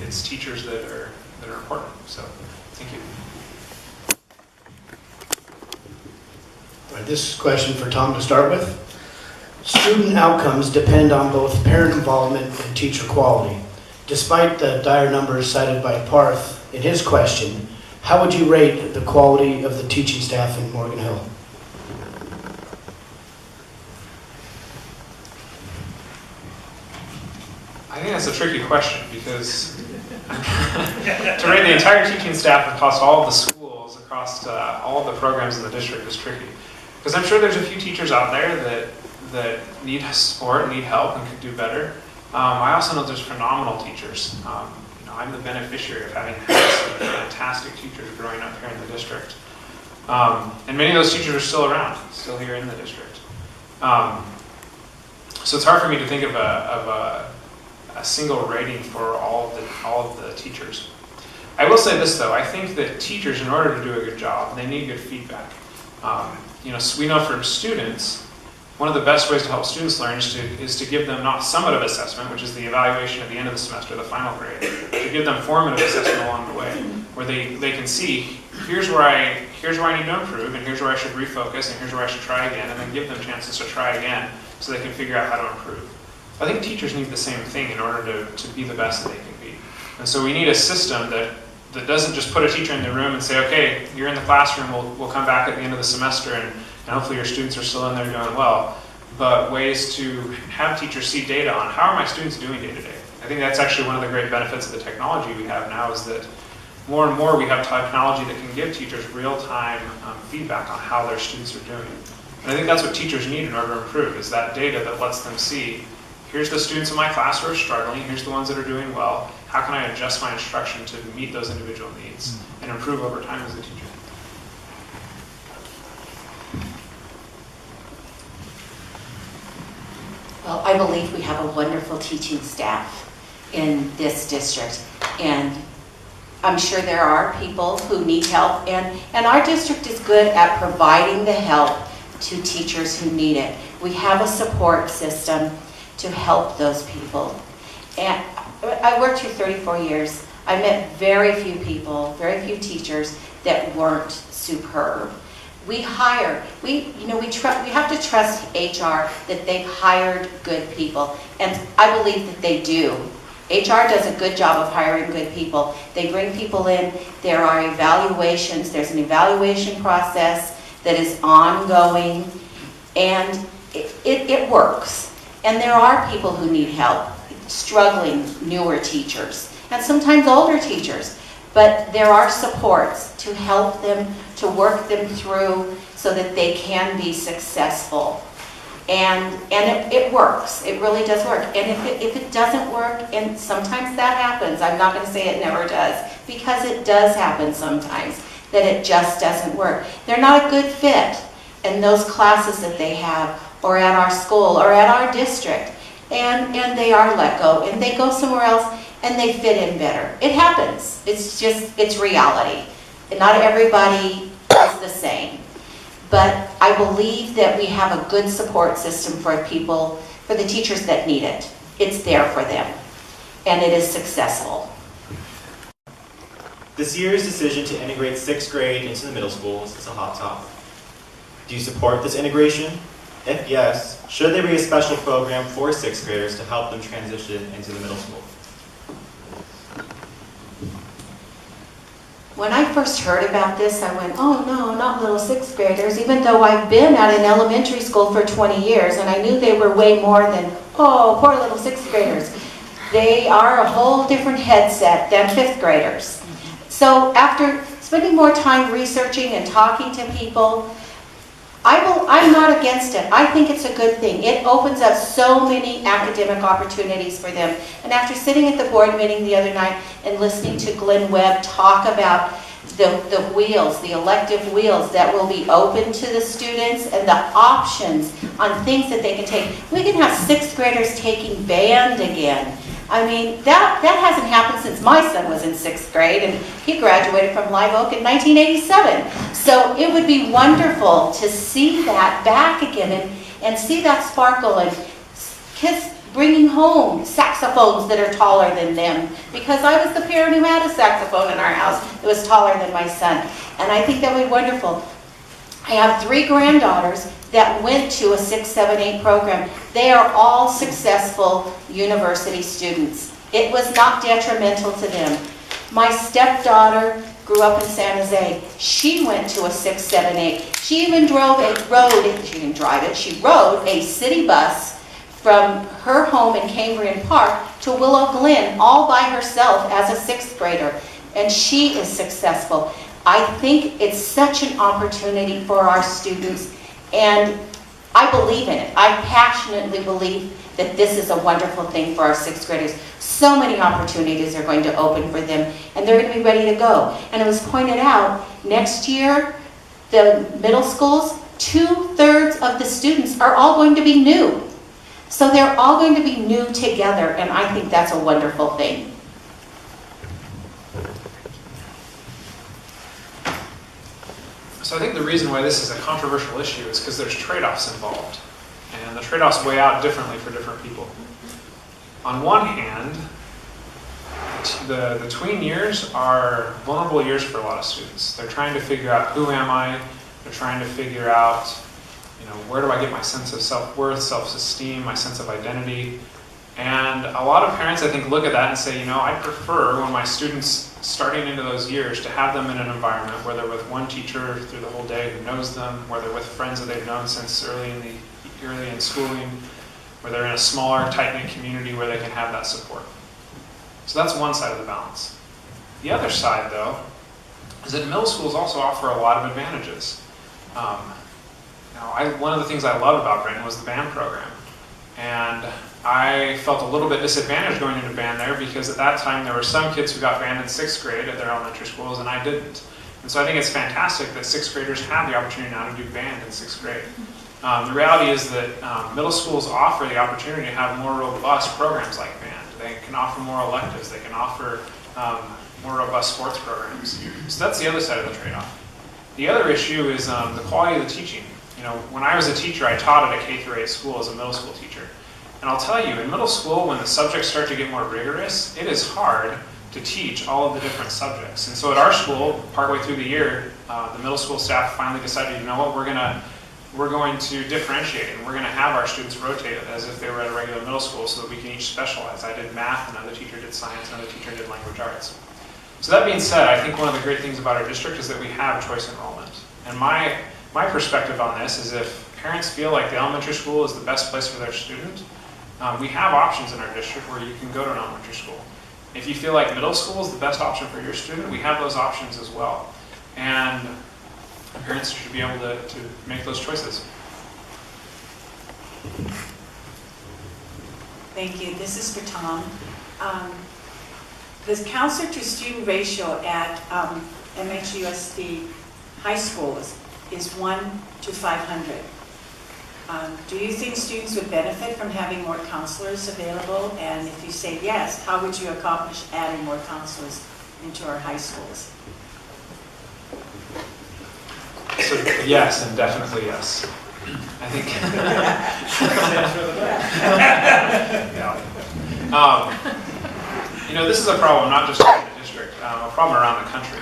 it's teachers that are important. So, thank you. All right, this is a question for Tom to start with. Student outcomes depend on both parent involvement and teacher quality. Despite the dire numbers cited by Parth in his question, how would you rate the quality of the teaching staff in Morgan Hill? I think that's a tricky question, because to rate the entire teaching staff across all of the schools, across all of the programs in the district is tricky. Because I'm sure there's a few teachers out there that need support, need help, and could do better. I also know there's phenomenal teachers. You know, I'm the beneficiary of having had some fantastic teachers growing up here in the district. And many of those teachers are still around, still here in the district. So it's hard for me to think of a single rating for all of the teachers. I will say this though, I think that teachers, in order to do a good job, they need good feedback. You know, so we know for students, one of the best ways to help students learn is to give them not summative assessment, which is the evaluation at the end of the semester, the final grade, to give them formative assessment along the way, where they can see, here's where I need to improve, and here's where I should refocus, and here's where I should try again, and then give them chances to try again so they can figure out how to improve. I think teachers need the same thing in order to be the best that they can be. And so we need a system that doesn't just put a teacher in the room and say, okay, you're in the classroom, we'll come back at the end of the semester, and hopefully your students are still in there doing well. but ways to have teachers see data on how are my students doing day to day. I think that's actually one of the great benefits of the technology we have now, is that more and more we have technology that can give teachers real-time feedback on how their students are doing. And I think that's what teachers need in order to improve, is that data that lets them see, here's the students in my class who are struggling, here's the ones that are doing well, how can I adjust my instruction to meet those individual needs and improve over time as a teacher. Well, I believe we have a wonderful teaching staff in this district, and I'm sure there are people who need help, and our district is good at providing the help to teachers who need it. We have a support system to help those people. And I worked here 34 years. I met very few people, very few teachers that weren't superb. We hire, we have to trust HR that they've hired good people, and I believe that they do. HR does a good job of hiring good people. They bring people in, there are evaluations, there's an evaluation process that is ongoing, and it works. And there are people who need help, struggling newer teachers, and sometimes older teachers. But there are supports to help them, to work them through so that they can be successful. And it works. It really does work. And if it doesn't work, and sometimes that happens, I'm not going to say it never does, because it does happen sometimes, that it just doesn't work. They're not a good fit in those classes that they have, or at our school, or at our district. And they are let go, and they go somewhere else, and they fit in better. It happens. It's reality. And not everybody is the same. But I believe that we have a good support system for people, for the teachers that need it. It's there for them, and it is successful. This year's decision to integrate 6th grade into the middle schools is a hot topic. Do you support this integration? If yes, should there be a special program for 6th graders to help them transition into the middle school? When I first heard about this, I went, oh no, not little 6th graders, even though I've been at an elementary school for 20 years, and I knew they were way more than, oh, poor little 6th graders. They are a whole different headset than 5th graders. So after spending more time researching and talking to people, I'm not against it. I think it's a good thing. It opens up so many academic opportunities for them. And after sitting at the board meeting the other night and listening to Glenn Webb talk about the wheels, the elective wheels that will be open to the students and the options on things that they can take. We can have 6th graders taking band again. I mean, that hasn't happened since my son was in 6th grade, and he graduated from Live Oak in 1987. So it would be wonderful to see that back again and see that sparkle, and kids bringing home saxophones that are taller than them, because I was the parent who had a saxophone in our house that was taller than my son. And I think that would be wonderful. I have 3 granddaughters that went to a 6, 7, 8 program. They are all successful university students. It was not detrimental to them. My stepdaughter grew up in San Jose. She went to a 6, 7, 8. She even she rode a city bus from her home in Cambrian Park to Willow Glen all by herself as a 6th grader. And she is successful. I think it's such an opportunity for our students, and I believe in it. I passionately believe that this is a wonderful thing for our 6th graders. So many opportunities are going to open for them, and they're going to be ready to go. And it was pointed out, next year, the middle schools, 2/3 of the students are all going to be new. So they're all going to be new together, and I think that's a wonderful thing. So I think the reason why this is a controversial issue is because there's trade-offs involved. And the trade-offs weigh out differently for different people. On one hand, the tween years are vulnerable years for a lot of students. They're trying to figure out, who am I? They're trying to figure out, where do I get my sense of self-worth, self-esteem, my sense of identity? And a lot of parents, I think, look at that and say, I prefer when my students starting into those years to have them in an environment where they're with one teacher through the whole day who knows them, where they're with friends that they've known since early in schooling, where they're in a smaller, tight-knit community where they can have that support. So that's one side of the balance. The other side, though, is that middle schools also offer a lot of advantages. One of the things I loved about Brighton was the band program. And I felt a little bit disadvantaged going into band there because at that time there were some kids who got band in 6th grade at their elementary schools and I didn't. And so I think it's fantastic that 6th graders have the opportunity now to do band in 6th grade. The reality is that middle schools offer the opportunity to have more robust programs like band. They can offer more electives. They can offer more robust sports programs. So that's the other side of the trade-off. The other issue is the quality of the teaching. When I was a teacher, I taught at a K-8 school as a middle school teacher. And I'll tell you, in middle school, when the subjects start to get more rigorous, it is hard to teach all of the different subjects. And so at our school, partway through the year, the middle school staff finally decided, you know what, we're going to differentiate and we're going to have our students rotate as if they were at a regular middle school so that we can each specialize. I did math, another teacher did science, another teacher did language arts. So that being said, I think one of the great things about our district is that we have choice enrollment. And my perspective on this is if parents feel like the elementary school is the best place for their student, we have options in our district where you can go to an elementary school. If you feel like middle school is the best option for your student, we have those options as well. And parents should be able to make those choices. Thank you. This is for Tom. The counselor to student ratio at MHUSD high school is 1 to 500. Do you think students would benefit from having more counselors available? And if you say yes, how would you accomplish adding more counselors into our high schools? So yes, and definitely yes. I think. This is a problem not just in the district, a problem around the country.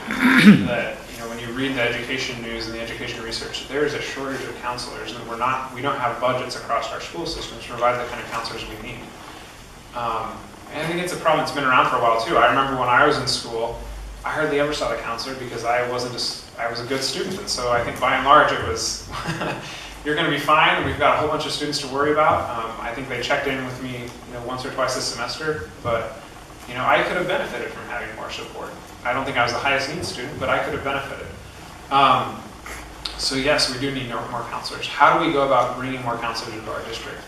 That when you read the education news and the education research, there is a shortage of counselors, and we don't have budgets across our school systems to provide the kind of counselors we need. And I think it's a problem that's been around for a while too. I remember when I was in school, I hardly ever saw the counselor because I was a good student, and so I think by and large it was, you're going to be fine. We've got a whole bunch of students to worry about. I think they checked in with me, once or twice this semester, but I could have benefited from having more support. I don't think I was the highest needs student, but I could have benefited. So yes, we do need more counselors. How do we go about bringing more counselors into our district?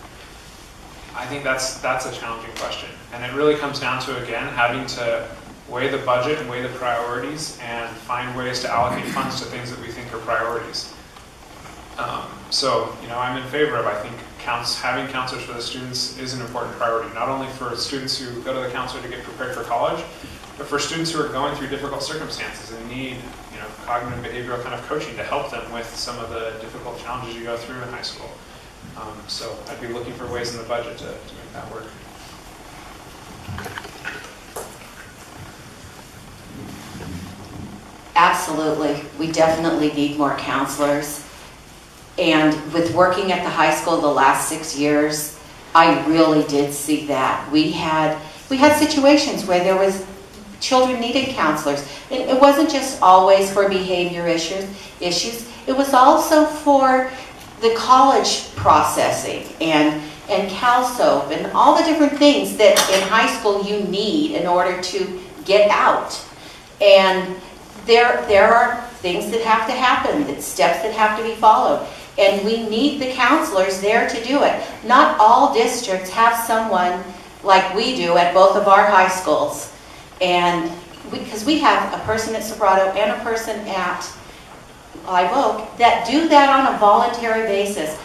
I think that's a challenging question, and it really comes down to again having to weigh the budget and weigh the priorities and find ways to allocate funds to things that we think are priorities. I'm in favor of, I think, having counselors for the students is an important priority, not only for students who go to the counselor to get prepared for college, but for students who are going through difficult circumstances and need, cognitive behavioral kind of coaching to help them with some of the difficult challenges you go through in high school. So I'd be looking for ways in the budget to make that work. Absolutely. We definitely need more counselors. And with working at the high school the last 6 years, I really did see that. We had situations where there was children needed counselors. It wasn't just always for behavior issues. It was also for the college processing and CalSOAP and all the different things that in high school you need in order to get out. And there are things that have to happen, steps that have to be followed. And we need the counselors there to do it. Not all districts have someone like we do at both of our high schools. And because we have a person at Sobrato and a person at Live Oak that do that on a voluntary basis.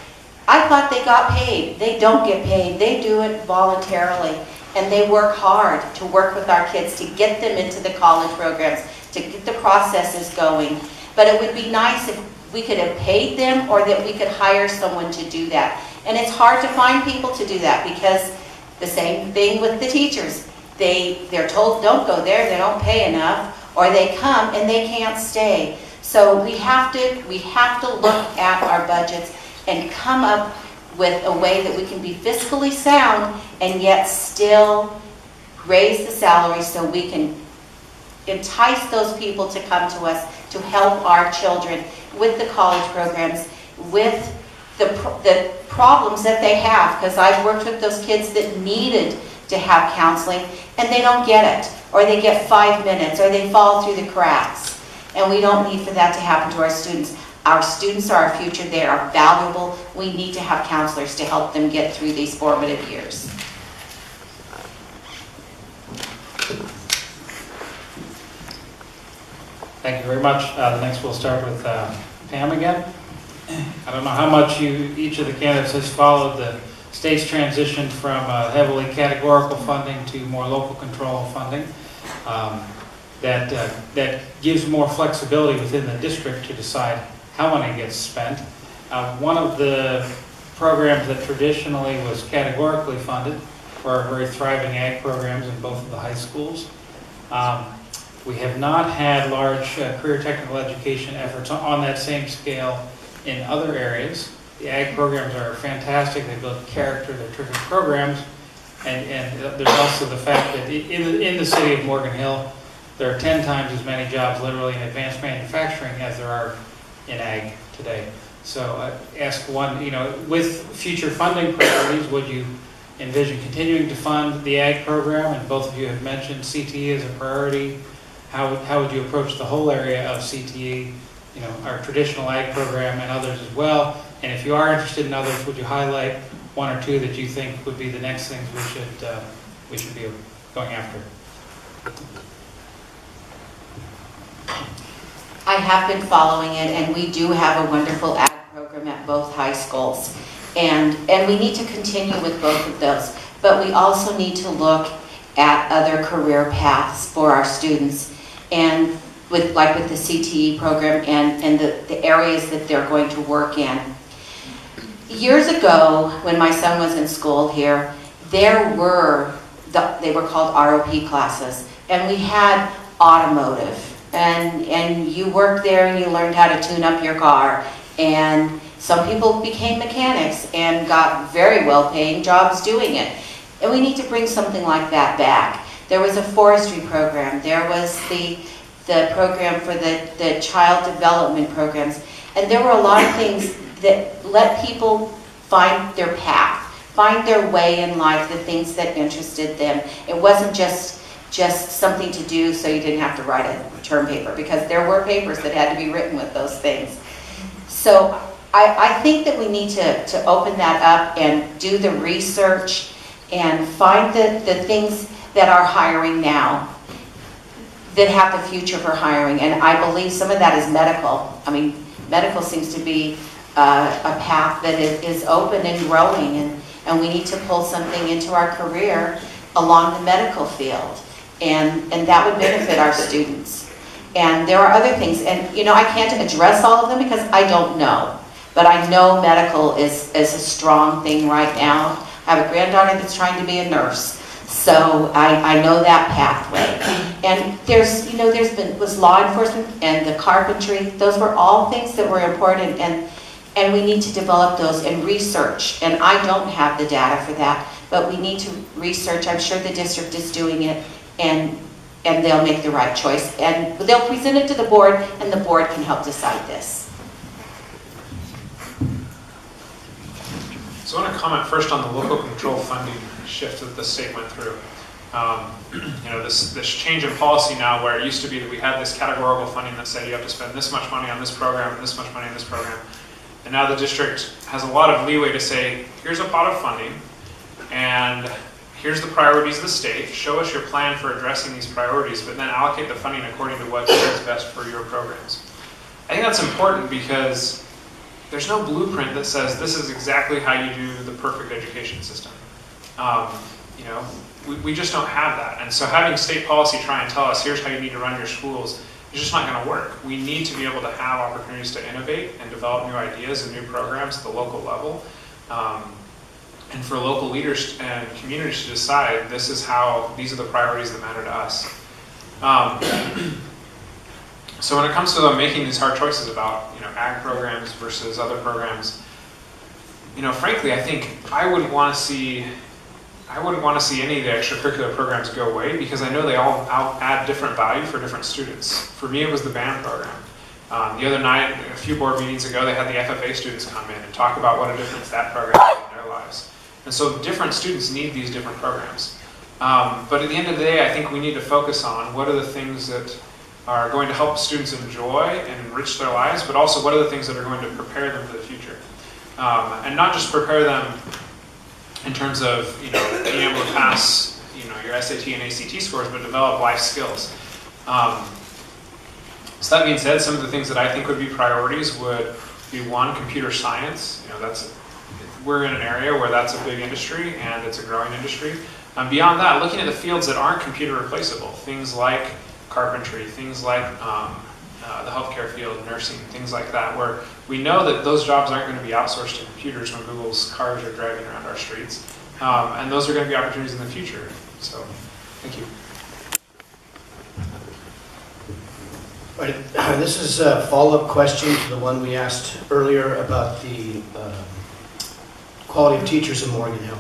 I thought they got paid. They don't get paid. They do it voluntarily. And they work hard to work with our kids to get them into the college programs, to get the processes going. But it would be nice if we could have paid them or that we could hire someone to do that. And it's hard to find people to do that because the same thing with the teachers. They're told don't go there, they don't pay enough, or they come and they can't stay. So we have to look at our budgets and come up with a way that we can be fiscally sound and yet still raise the salary so we can entice those people to come to us to help our children with the college programs, with the problems that they have, because I've worked with those kids that needed to have counseling and they don't get it, or they get 5 minutes, or they fall through the cracks. And we don't need for that to happen to our students. Our students are our future. They are valuable. We need to have counselors to help them get through these formative years. Thank you very much. Next we'll start with Pam again. I don't know how much each of the candidates has followed the state's transition from heavily categorical funding to more local control funding. That gives more flexibility within the district to decide how money gets spent. One of the programs that traditionally was categorically funded were our very thriving ag programs in both of the high schools. We have not had large career technical education efforts on that same scale in other areas. The ag programs are fantastic. They build character. They're terrific programs. And there's also the fact that in the city of Morgan Hill, there are 10 times as many jobs literally in advanced manufacturing as there are in ag today. So ask one, with future funding priorities, would you envision continuing to fund the ag program? And both of you have mentioned CTE as a priority. How would you approach the whole area of CTE, our traditional ag program and others as well? And if you are interested in others, would you highlight one or two that you think would be the next things we should be going after? I have been following it, and we do have a wonderful ag program at both high schools. And we need to continue with both of those. But we also need to look at other career paths for our students, and with the CTE program and the areas that they're going to work in. Years ago, when my son was in school here, they were called ROP classes, and we had automotive, and you worked there and you learned how to tune up your car, and some people became mechanics and got very well-paying jobs doing it. And we need to bring something like that back. There was a forestry program. There was the program for the child development programs. And there were a lot of things that let people find their path, find their way in life, the things that interested them. It wasn't just something to do so you didn't have to write a term paper, because there were papers that had to be written with those things. So I think that we need to open that up and do the research and find the things that are hiring now, that have the future for hiring. And I believe some of that is medical. I mean, medical seems to be a path that is open and growing, and we need to pull something into our career along the medical field. And that would benefit our students. And there are other things, and I can't address all of them because I don't know. But I know medical is a strong thing right now. I have a granddaughter that's trying to be a nurse, so I know that pathway. And was law enforcement and the carpentry. Those were all things that were important, and we need to develop those and research. And I don't have the data for that, but we need to research. I'm sure the district is doing it, and they'll make the right choice. And they'll present it to the board, and the board can help decide this. So I want to comment first on the local control funding shift that the state went through. This change in policy now, where it used to be that we had this categorical funding that said you have to spend this much money on this program and this much money on this program. And now the district has a lot of leeway to say, here's a pot of funding, and here's the priorities of the state. Show us your plan for addressing these priorities, but then allocate the funding according to what is best for your programs. I think that's important because there's no blueprint that says this is exactly how you do the perfect education system. We just don't have that. And so having state policy try and tell us, here's how you need to run your schools, is just not going to work. We need to be able to have opportunities to innovate and develop new ideas and new programs at the local level. And for local leaders and communities to decide, these are the priorities that matter to us. So when it comes to making these hard choices about ag programs versus other programs, frankly, I think I wouldn't want to see any of the extracurricular programs go away because I know they all add different value for different students. For me, it was the band program. The other night, a few board meetings ago, they had the FFA students come in and talk about what a difference that program made in their lives. And so different students need these different programs. But at the end of the day, I think we need to focus on what are the things that are going to help students enjoy and enrich their lives, but also what are the things that are going to prepare them for the future. And not just prepare them in terms of being able to pass your SAT and ACT scores, but develop life skills. So that being said, some of the things that I think would be priorities would be one, computer science. We're in an area where that's a big industry and it's a growing industry. Beyond that, looking at the fields that aren't computer replaceable, things like carpentry, things like the healthcare field, nursing, things like that, where we know that those jobs aren't going to be outsourced to computers when Google's cars are driving around our streets. And those are going to be opportunities in the future. So, thank you. All right, this is a follow-up question to the one we asked earlier about the quality of teachers in Morgan Hill.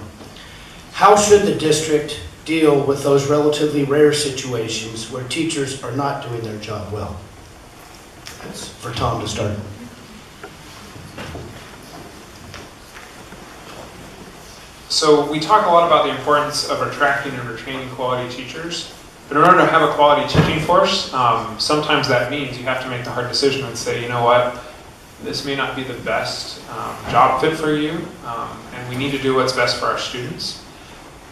How should the district deal with those relatively rare situations where teachers are not doing their job well? That's for Tom to start. So we talk a lot about the importance of attracting and retaining quality teachers. But in order to have a quality teaching force, sometimes that means you have to make the hard decision and say, you know what, this may not be the best job fit for you, and we need to do what's best for our students.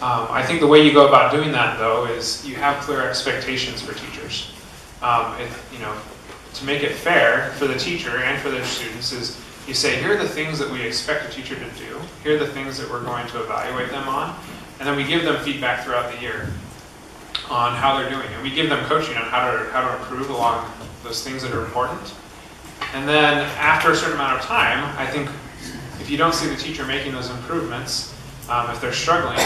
I think the way you go about doing that, though, is you have clear expectations for teachers. To make it fair for the teacher and for their students is you say, here are the things that we expect a teacher to do. Here are the things that we're going to evaluate them on. And then we give them feedback throughout the year on how they're doing. And we give them coaching on how to improve along those things that are important. And then after a certain amount of time, I think if you don't see the teacher making those improvements, if they're struggling,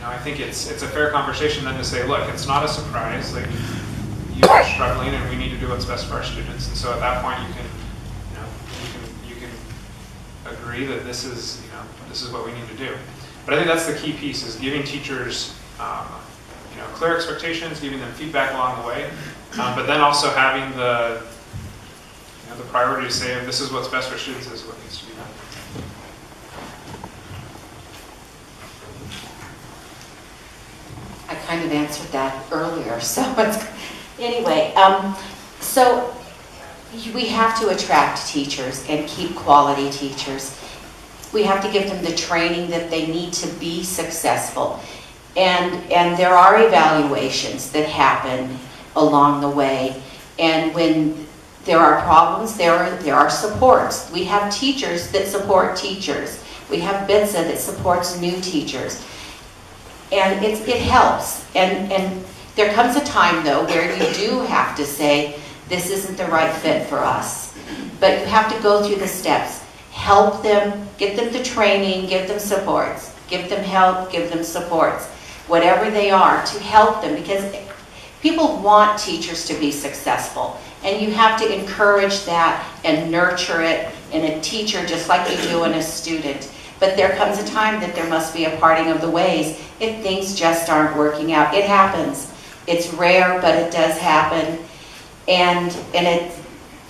I think it's a fair conversation then to say, look, it's not a surprise. Like, you are struggling, and we need to do what's best for our students. And so at that point, you can agree that this is what we need to do. But I think that's the key piece: is giving teachers clear expectations, giving them feedback along the way, but then also having the priority to say, if this is what's best for students, this is what needs to be done. I kind of answered that earlier, so anyway, so we have to attract teachers and keep quality teachers. We have to give them the training that they need to be successful. And there are evaluations that happen along the way. And when there are problems, there are supports. We have teachers that support teachers. We have BITSA that supports new teachers. And it helps. And there comes a time, though, where you do have to say, this isn't the right fit for us. But you have to go through the steps. Help them, get them the training, give them supports. Give them help, give them supports. Whatever they are, to help them, because people want teachers to be successful. And you have to encourage that and nurture it in a teacher just like you do in a student. But there comes a time that there must be a parting of the ways if things just aren't working out. It happens. It's rare, but it does happen. And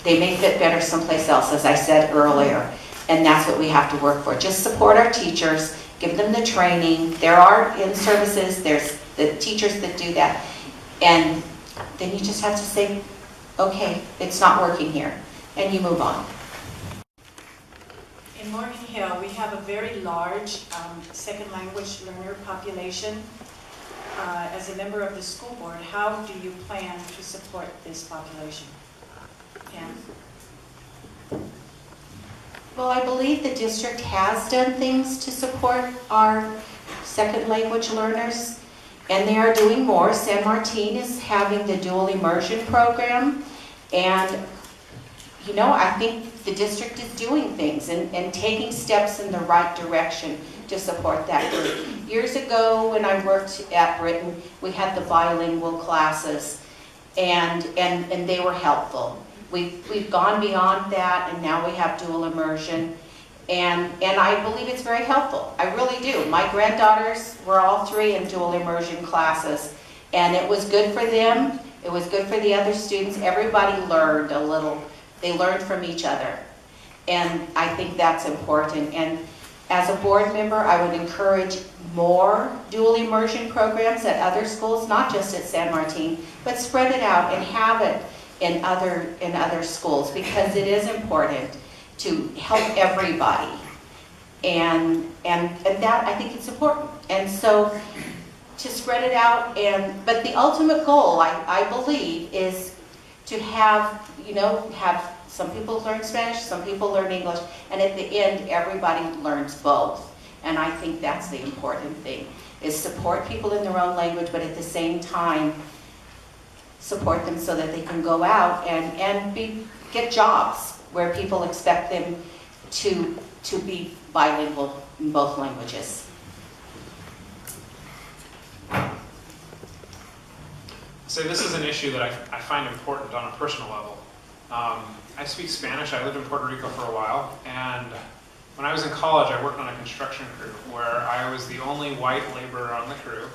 they may fit better someplace else, as I said earlier. And that's what we have to work for. Just support our teachers, give them the training. There are in-services, there's the teachers that do that. And then you just have to say, okay, it's not working here. And you move on. In Morgan Hill, we have a very large second language learner population. As a member of the school board, how do you plan to support this population? Pam? Well, I believe the district has done things to support our second language learners, and they are doing more. San Martin is having the dual immersion program, and I think the district is doing things and taking steps in the right direction to support that group. Years ago, when I worked at Britain, we had the bilingual classes, and they were helpful. We've gone beyond that, and now we have dual immersion. And I believe it's very helpful. I really do. My granddaughters were all 3 in dual immersion classes, and it was good for them. It was good for the other students. Everybody learned a little. They learned from each other. And I think that's important. And as a board member, I would encourage more dual immersion programs at other schools, not just at San Martin, but spread it out and have it in other schools, because it is important to help everybody. And that, I think it's important. And so to spread it out, but the ultimate goal, I believe, is to have some people learn Spanish, some people learn English, and at the end, everybody learns both. And I think that's the important thing, is support people in their own language, but at the same time, support them so that they can go out and get jobs where people expect them to be bilingual in both languages. So this is an issue that I find important on a personal level. I speak Spanish. I lived in Puerto Rico for a while, and when I was in college, I worked on a construction crew where I was the only white laborer on the crew.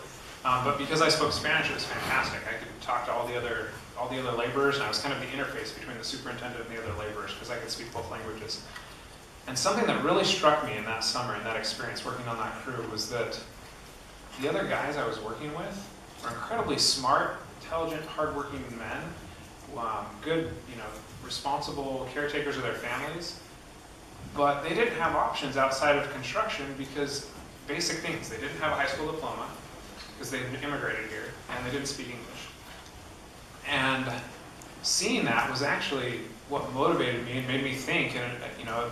But because I spoke Spanish, it was fantastic. I could talk to all the other laborers, and I was kind of the interface between the superintendent and the other laborers because I could speak both languages. And something that really struck me in that summer, in that experience working on that crew, was that the other guys I was working with were incredibly smart, intelligent, hardworking men, good, responsible caretakers of their families, but they didn't have options outside of construction because basic things. They didn't have a high school diploma because they had immigrated here, and they didn't speak English. And seeing that was actually what motivated me and made me think, and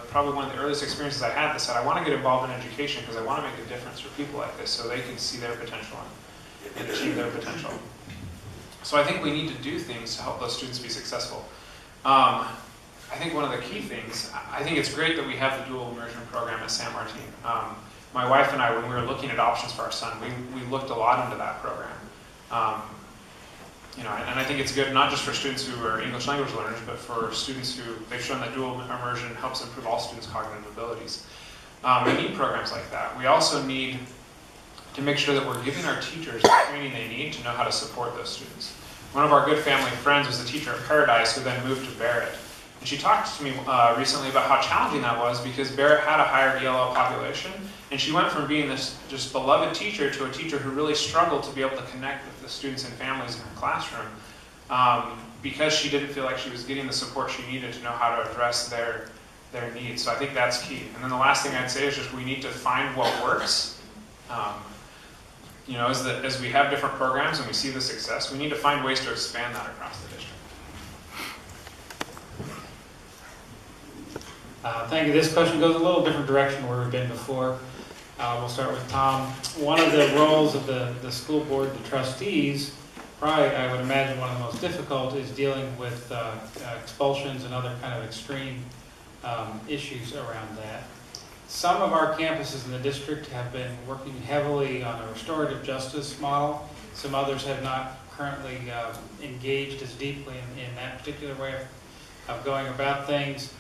probably one of the earliest experiences I had that said, I want to get involved in education because I want to make a difference for people like this so they can see their potential and achieve their potential. So I think we need to do things to help those students be successful. I think one of the key things, I think it's great that we have the dual immersion program at San Martin. My wife and I, when we were looking at options for our son, we looked a lot into that program. And I think it's good not just for students who are English language learners, but for students who, they've shown that dual immersion helps improve all students' cognitive abilities. We need programs like that. We also need to make sure that we're giving our teachers the training they need to know how to support those students. One of our good family friends was a teacher at Paradise who then moved to Barrett. And she talked to me recently about how challenging that was because Barrett had a higher ELL population, and she went from being this just beloved teacher to a teacher who really struggled to be able to connect with the students and families in her classroom because she didn't feel like she was getting the support she needed to know how to address their needs. So I think that's key. And then the last thing I'd say is just we need to find what works. As we have different programs and we see the success, we need to find ways to expand that across the district. Thank you. This question goes a little different direction where we've been before. We'll start with Tom. One of the roles of the school board, the trustees, probably I would imagine one of the most difficult is dealing with expulsions and other kind of extreme issues around that. Some of our campuses in the district have been working heavily on a restorative justice model. Some others have not currently engaged as deeply in that particular way of going about things.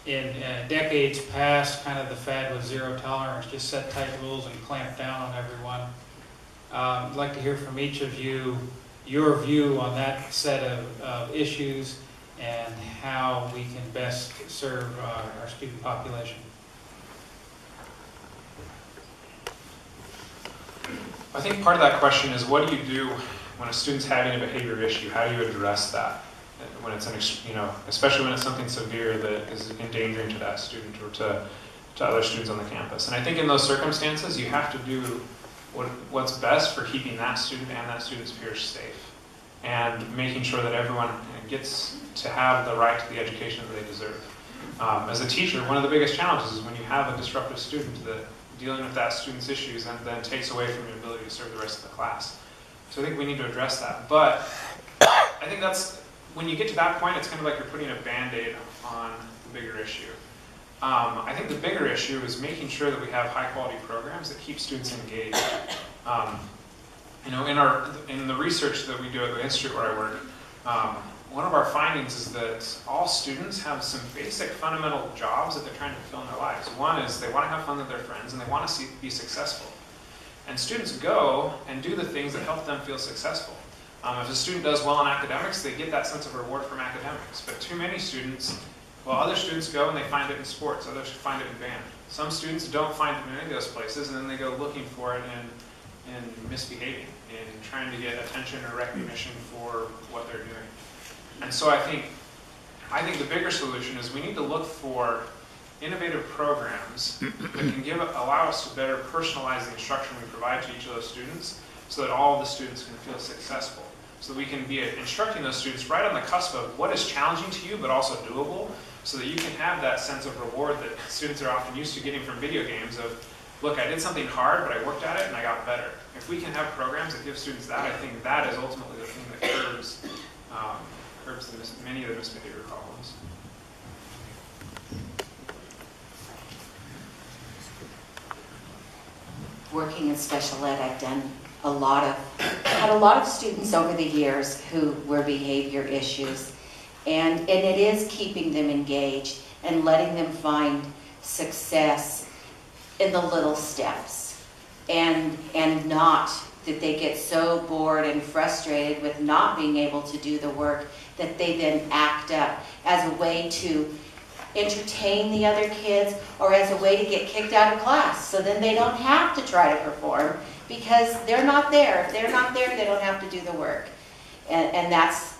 In decades past, kind of the fad was zero tolerance, just set tight rules and clamp down on everyone. I'd like to hear from each of you, your view on that set of issues and how we can best serve our student population. I think part of that question is, what do you do when a student's having a behavior issue? How do you address that? When it's especially when it's something severe that is endangering to that student or to other students on the campus. And I think in those circumstances, you have to do what's best for keeping that student and that student's peers safe, and making sure that everyone gets to have the right to the education that they deserve. As a teacher, one of the biggest challenges is when you have a disruptive student that dealing with that student's issues and then takes away from your ability to serve the rest of the class. So I think we need to address that. But I think when you get to that point, it's kind of like you're putting a Band-Aid on the bigger issue. I think the bigger issue is making sure that we have high-quality programs that keep students engaged. In the research that we do at the institute where I work, one of our findings is that all students have some basic fundamental jobs that they're trying to fulfill in their lives. One is they want to have fun with their friends and they want to be successful. And students go and do the things that help them feel successful. If a student does well in academics, they get that sense of reward from academics. But too many students, well, other students go and they find it in sports, others find it in band. Some students don't find it in any of those places, and then they go looking for it in misbehaving, in trying to get attention or recognition for what they're doing. And so I think the bigger solution is we need to look for innovative programs that can allow us to better personalize the instruction we provide to each of those students so that all of the students can feel successful. So that we can be instructing those students right on the cusp of what is challenging to you but also doable, so that you can have that sense of reward that students are often used to getting from video games of, look, I did something hard, but I worked at it and I got better. If we can have programs that give students that, I think that is ultimately the thing that curbs many of the misbehavior problems. Working in special ed, I've had a lot of students over the years who were behavior issues, and it is keeping them engaged and letting them find success in the little steps, and not that they get so bored and frustrated with not being able to do the work that they then act up as a way to entertain the other kids or as a way to get kicked out of class. So then they don't have to try to perform because they're not there. If they're not there, they don't have to do the work. And that's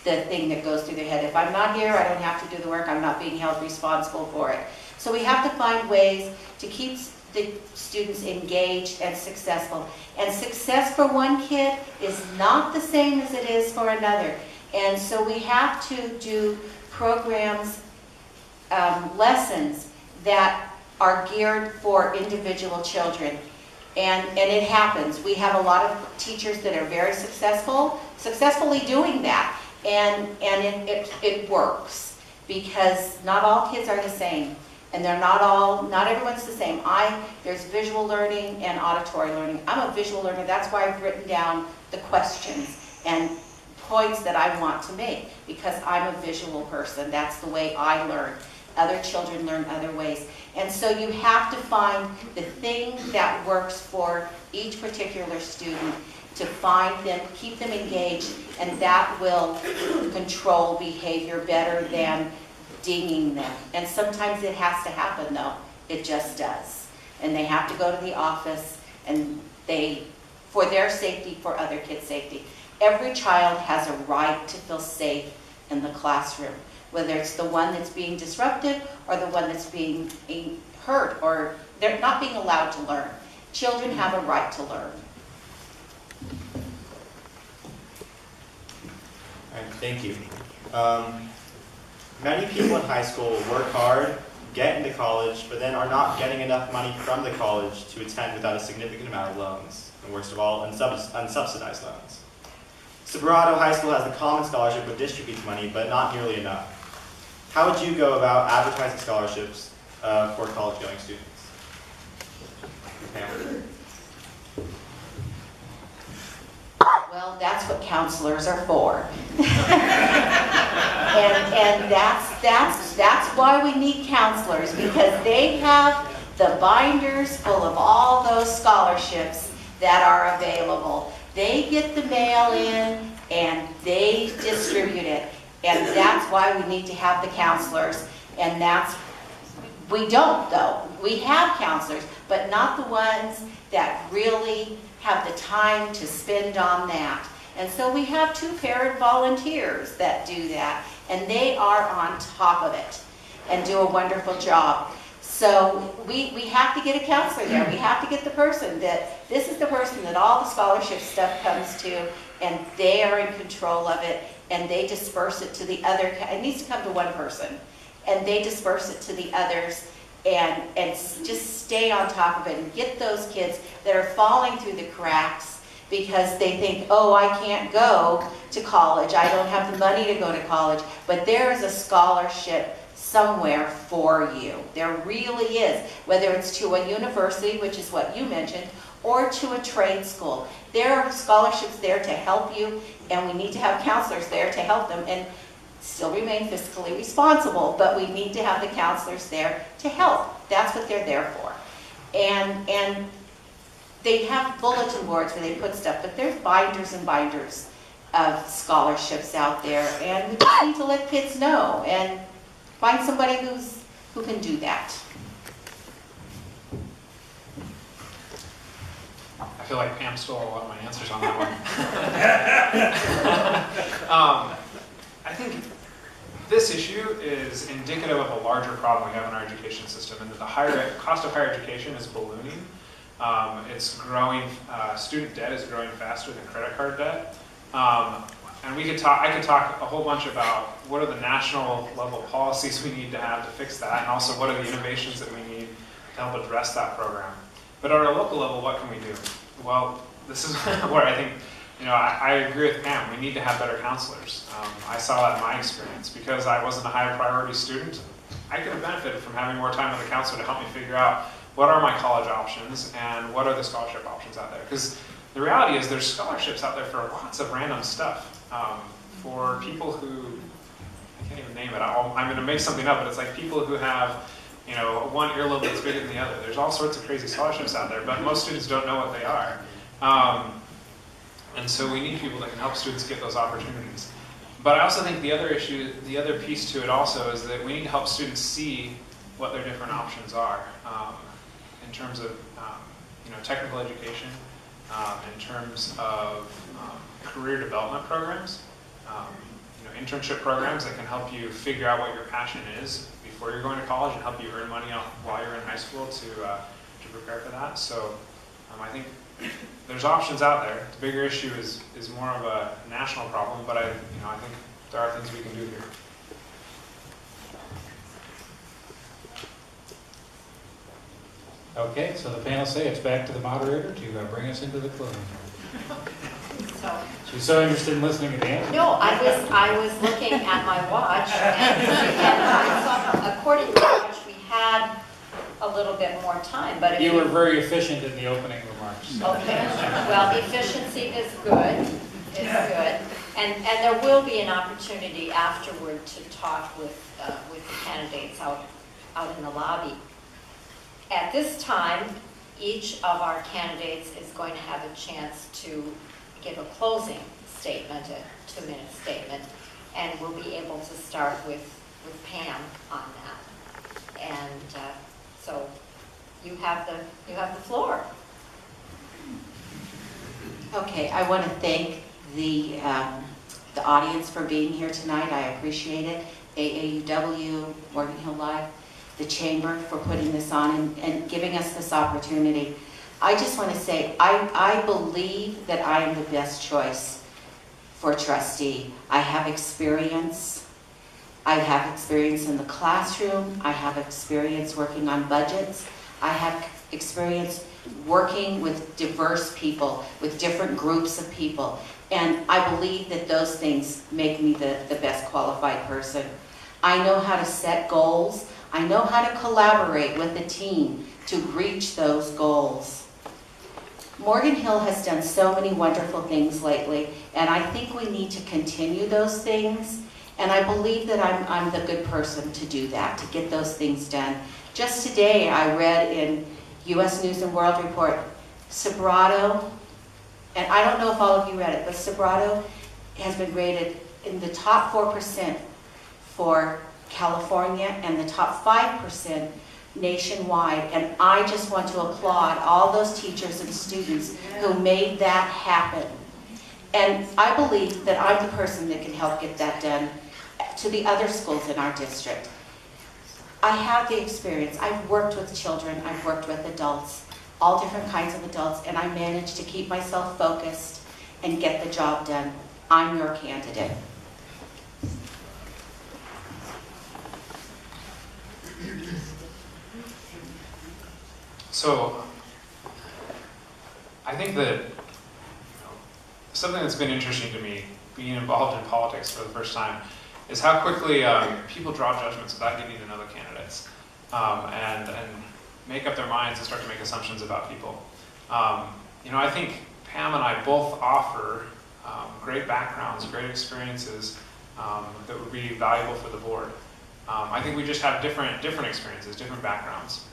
the thing that goes through their head. If I'm not here, I don't have to do the work. I'm not being held responsible for it. So we have to find ways to keep the students engaged and successful. And success for one kid is not the same as it is for another. And so we have to do programs, lessons that are geared for individual children. And it happens. We have a lot of teachers that are very successfully doing that. And it works because not all kids are the same. And not everyone's the same. There's visual learning and auditory learning. I'm a visual learner. That's why I've written down the questions and points that I want to make, because I'm a visual person. That's the way I learn. Other children learn other ways. And so you have to find the thing that works for each particular student to find them, keep them engaged, and that will control behavior better than dinging them. And sometimes it has to happen though. It just does. And they have to go to the office, and for their safety, for other kids' safety. Every child has a right to feel safe in the classroom, whether it's the one that's being disrupted or the one that's being hurt or they're not being allowed to learn. Children have a right to learn. All right, thank you. Many people in high school work hard, get into college, but then are not getting enough money from the college to attend without a significant amount of loans, and worst of all, unsubsidized loans. Silverado High School has the Common Scholarship, which distributes money, but not nearly enough. How would you go about advertising scholarships for college-going students? Pam? Well, that's what counselors are for. and that's why we need counselors, because they have the binders full of all those scholarships that are available. They get the mail in and they distribute it. And that's why we need to have the counselors. And we don't though. We have counselors, but not the ones that really have the time to spend on that. And so we have 2 parent volunteers that do that, and they are on top of it and do a wonderful job. So we have to get a counselor there. We have to get the person this is the person that all the scholarship stuff comes to, and they are in control of it, and they disperse it to the other. It needs to come to one person, and they disperse it to the others, and just stay on top of it and get those kids that are falling through the cracks because they think, oh, I can't go to college. I don't have the money to go to college. But there is a scholarship somewhere for you. There really is, whether it's to a university, which is what you mentioned, or to a trade school. There are scholarships there to help you, and we need to have counselors there to help them and still remain fiscally responsible, but we need to have the counselors there to help. That's what they're there for. And they have bulletin boards where they put stuff, but there's binders and binders of scholarships out there, and we just need to let kids know and find somebody who can do that. I feel like Pam stole a lot of my answers on that one. I think this issue is indicative of a larger problem we have in our education system, and that the cost of higher education is ballooning. It's growing, student debt is growing faster than credit card debt. And I could talk a whole bunch about what are the national level policies we need to have to fix that, and also what are the innovations that we need to help address that program. But at our local level, what can we do? Well, this is where I think, I agree with Pam. We need to have better counselors. I saw that in my experience. Because I wasn't a high priority student, I could have benefited from having more time with a counselor to help me figure out what are my college options and what are the scholarship options out there. Because the reality is there's scholarships out there for lots of random stuff. For people who, I can't even name it, I'm going to make something up, but it's like people who have, one earlobe that's bigger than the other. There's all sorts of crazy scholarships out there, but most students don't know what they are. And so we need people that can help students get those opportunities. But I also think the other piece to it also is that we need to help students see what their different options are in terms of technical education, in terms of career development programs, internship programs that can help you figure out what your passion is before you're going to college and help you earn money while you're in high school to prepare for that. So I think there's options out there. The bigger issue is more of a national problem, but I think there are things we can do here. Okay, so the panel say it's back to the moderator to bring us into the closing. So, She's so interested in listening to Dan. no, I was looking at my watch, and I thought, according to my watch, we had a little bit more time, but if You were very efficient in the opening remarks. so- Okay, well, efficiency is good, and there will be an opportunity afterward to talk with the candidates out in the lobby. At this time, each of our candidates is going to have a chance to give a closing statement, a 2-minute statement, and we'll be able to start with Pam on that. And so you have the floor. Okay, I want to thank the audience for being here tonight. I appreciate it. AAUW, Morgan Hill Live, the Chamber for putting this on and giving us this opportunity. I just want to say, I believe that I am the best choice for trustee. I have experience. I have experience in the classroom. I have experience working on budgets. I have experience working with diverse people, with different groups of people. And I believe that those things make me the best qualified person. I know how to set goals. I know how to collaborate with a team to reach those goals. Morgan Hill has done so many wonderful things lately, and I think we need to continue those things. And I believe that I'm the good person to do that, to get those things done. Just today, I read in U.S. News and World Report, Sobrato, and I don't know if all of you read it, but Sobrato has been rated in the top 4% for California and the top 5% nationwide. And I just want to applaud all those teachers and students who made that happen. And I believe that I'm the person that can help get that done to the other schools in our district. I have the experience. I've worked with children, I've worked with adults, all different kinds of adults, and I managed to keep myself focused and get the job done. I'm your candidate. So, I think that something that's been interesting to me, being involved in politics for the first time, is how quickly people draw judgments without getting to know the candidates, and make up their minds and start to make assumptions about people. I think Pam and I both offer great backgrounds, great experiences that would be valuable for the board. I think we just have different experiences, different backgrounds.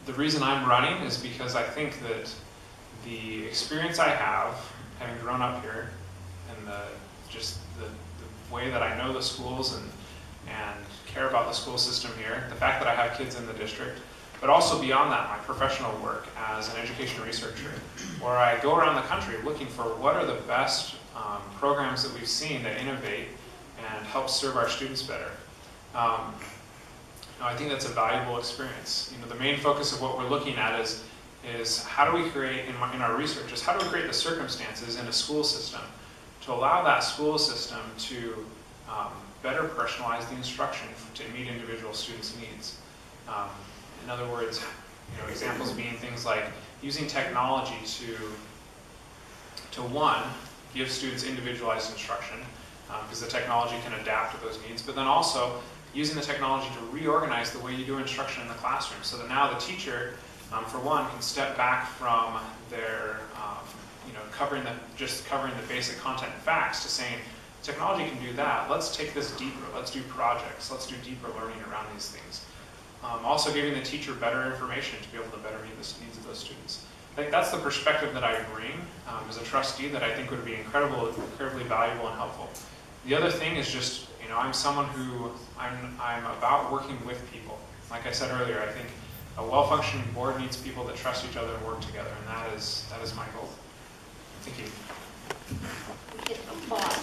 The reason I'm running is because I think that the experience I have, having grown up here, and the way that I know the schools and care about the school system here, the fact that I have kids in the district, but also beyond that, my professional work as an education researcher, where I go around the country looking for what are the best programs that we've seen that innovate and help serve our students better. I think that's a valuable experience. The main focus of what we're looking at is how do we create, in our research, is how do we create the circumstances in a school system to allow that school system to better personalize the instruction to meet individual students' needs. In other words, examples being things like using technology to one, give students individualized instruction, because the technology can adapt to those needs, but then also using the technology to reorganize the way you do instruction in the classroom, so that now the teacher, for one, can step back from their, covering the basic content and facts to saying, technology can do that, let's take this deeper, let's do projects, let's do deeper learning around these things. Also giving the teacher better information to be able to better meet the needs of those students. I think that's the perspective that I bring as a trustee that I think would be incredibly valuable and helpful. The other thing is just, I'm someone who, I'm about working with people. Like I said earlier, I think a well-functioning board needs people that trust each other and work together, and that is my goal. Thank you. We get applause.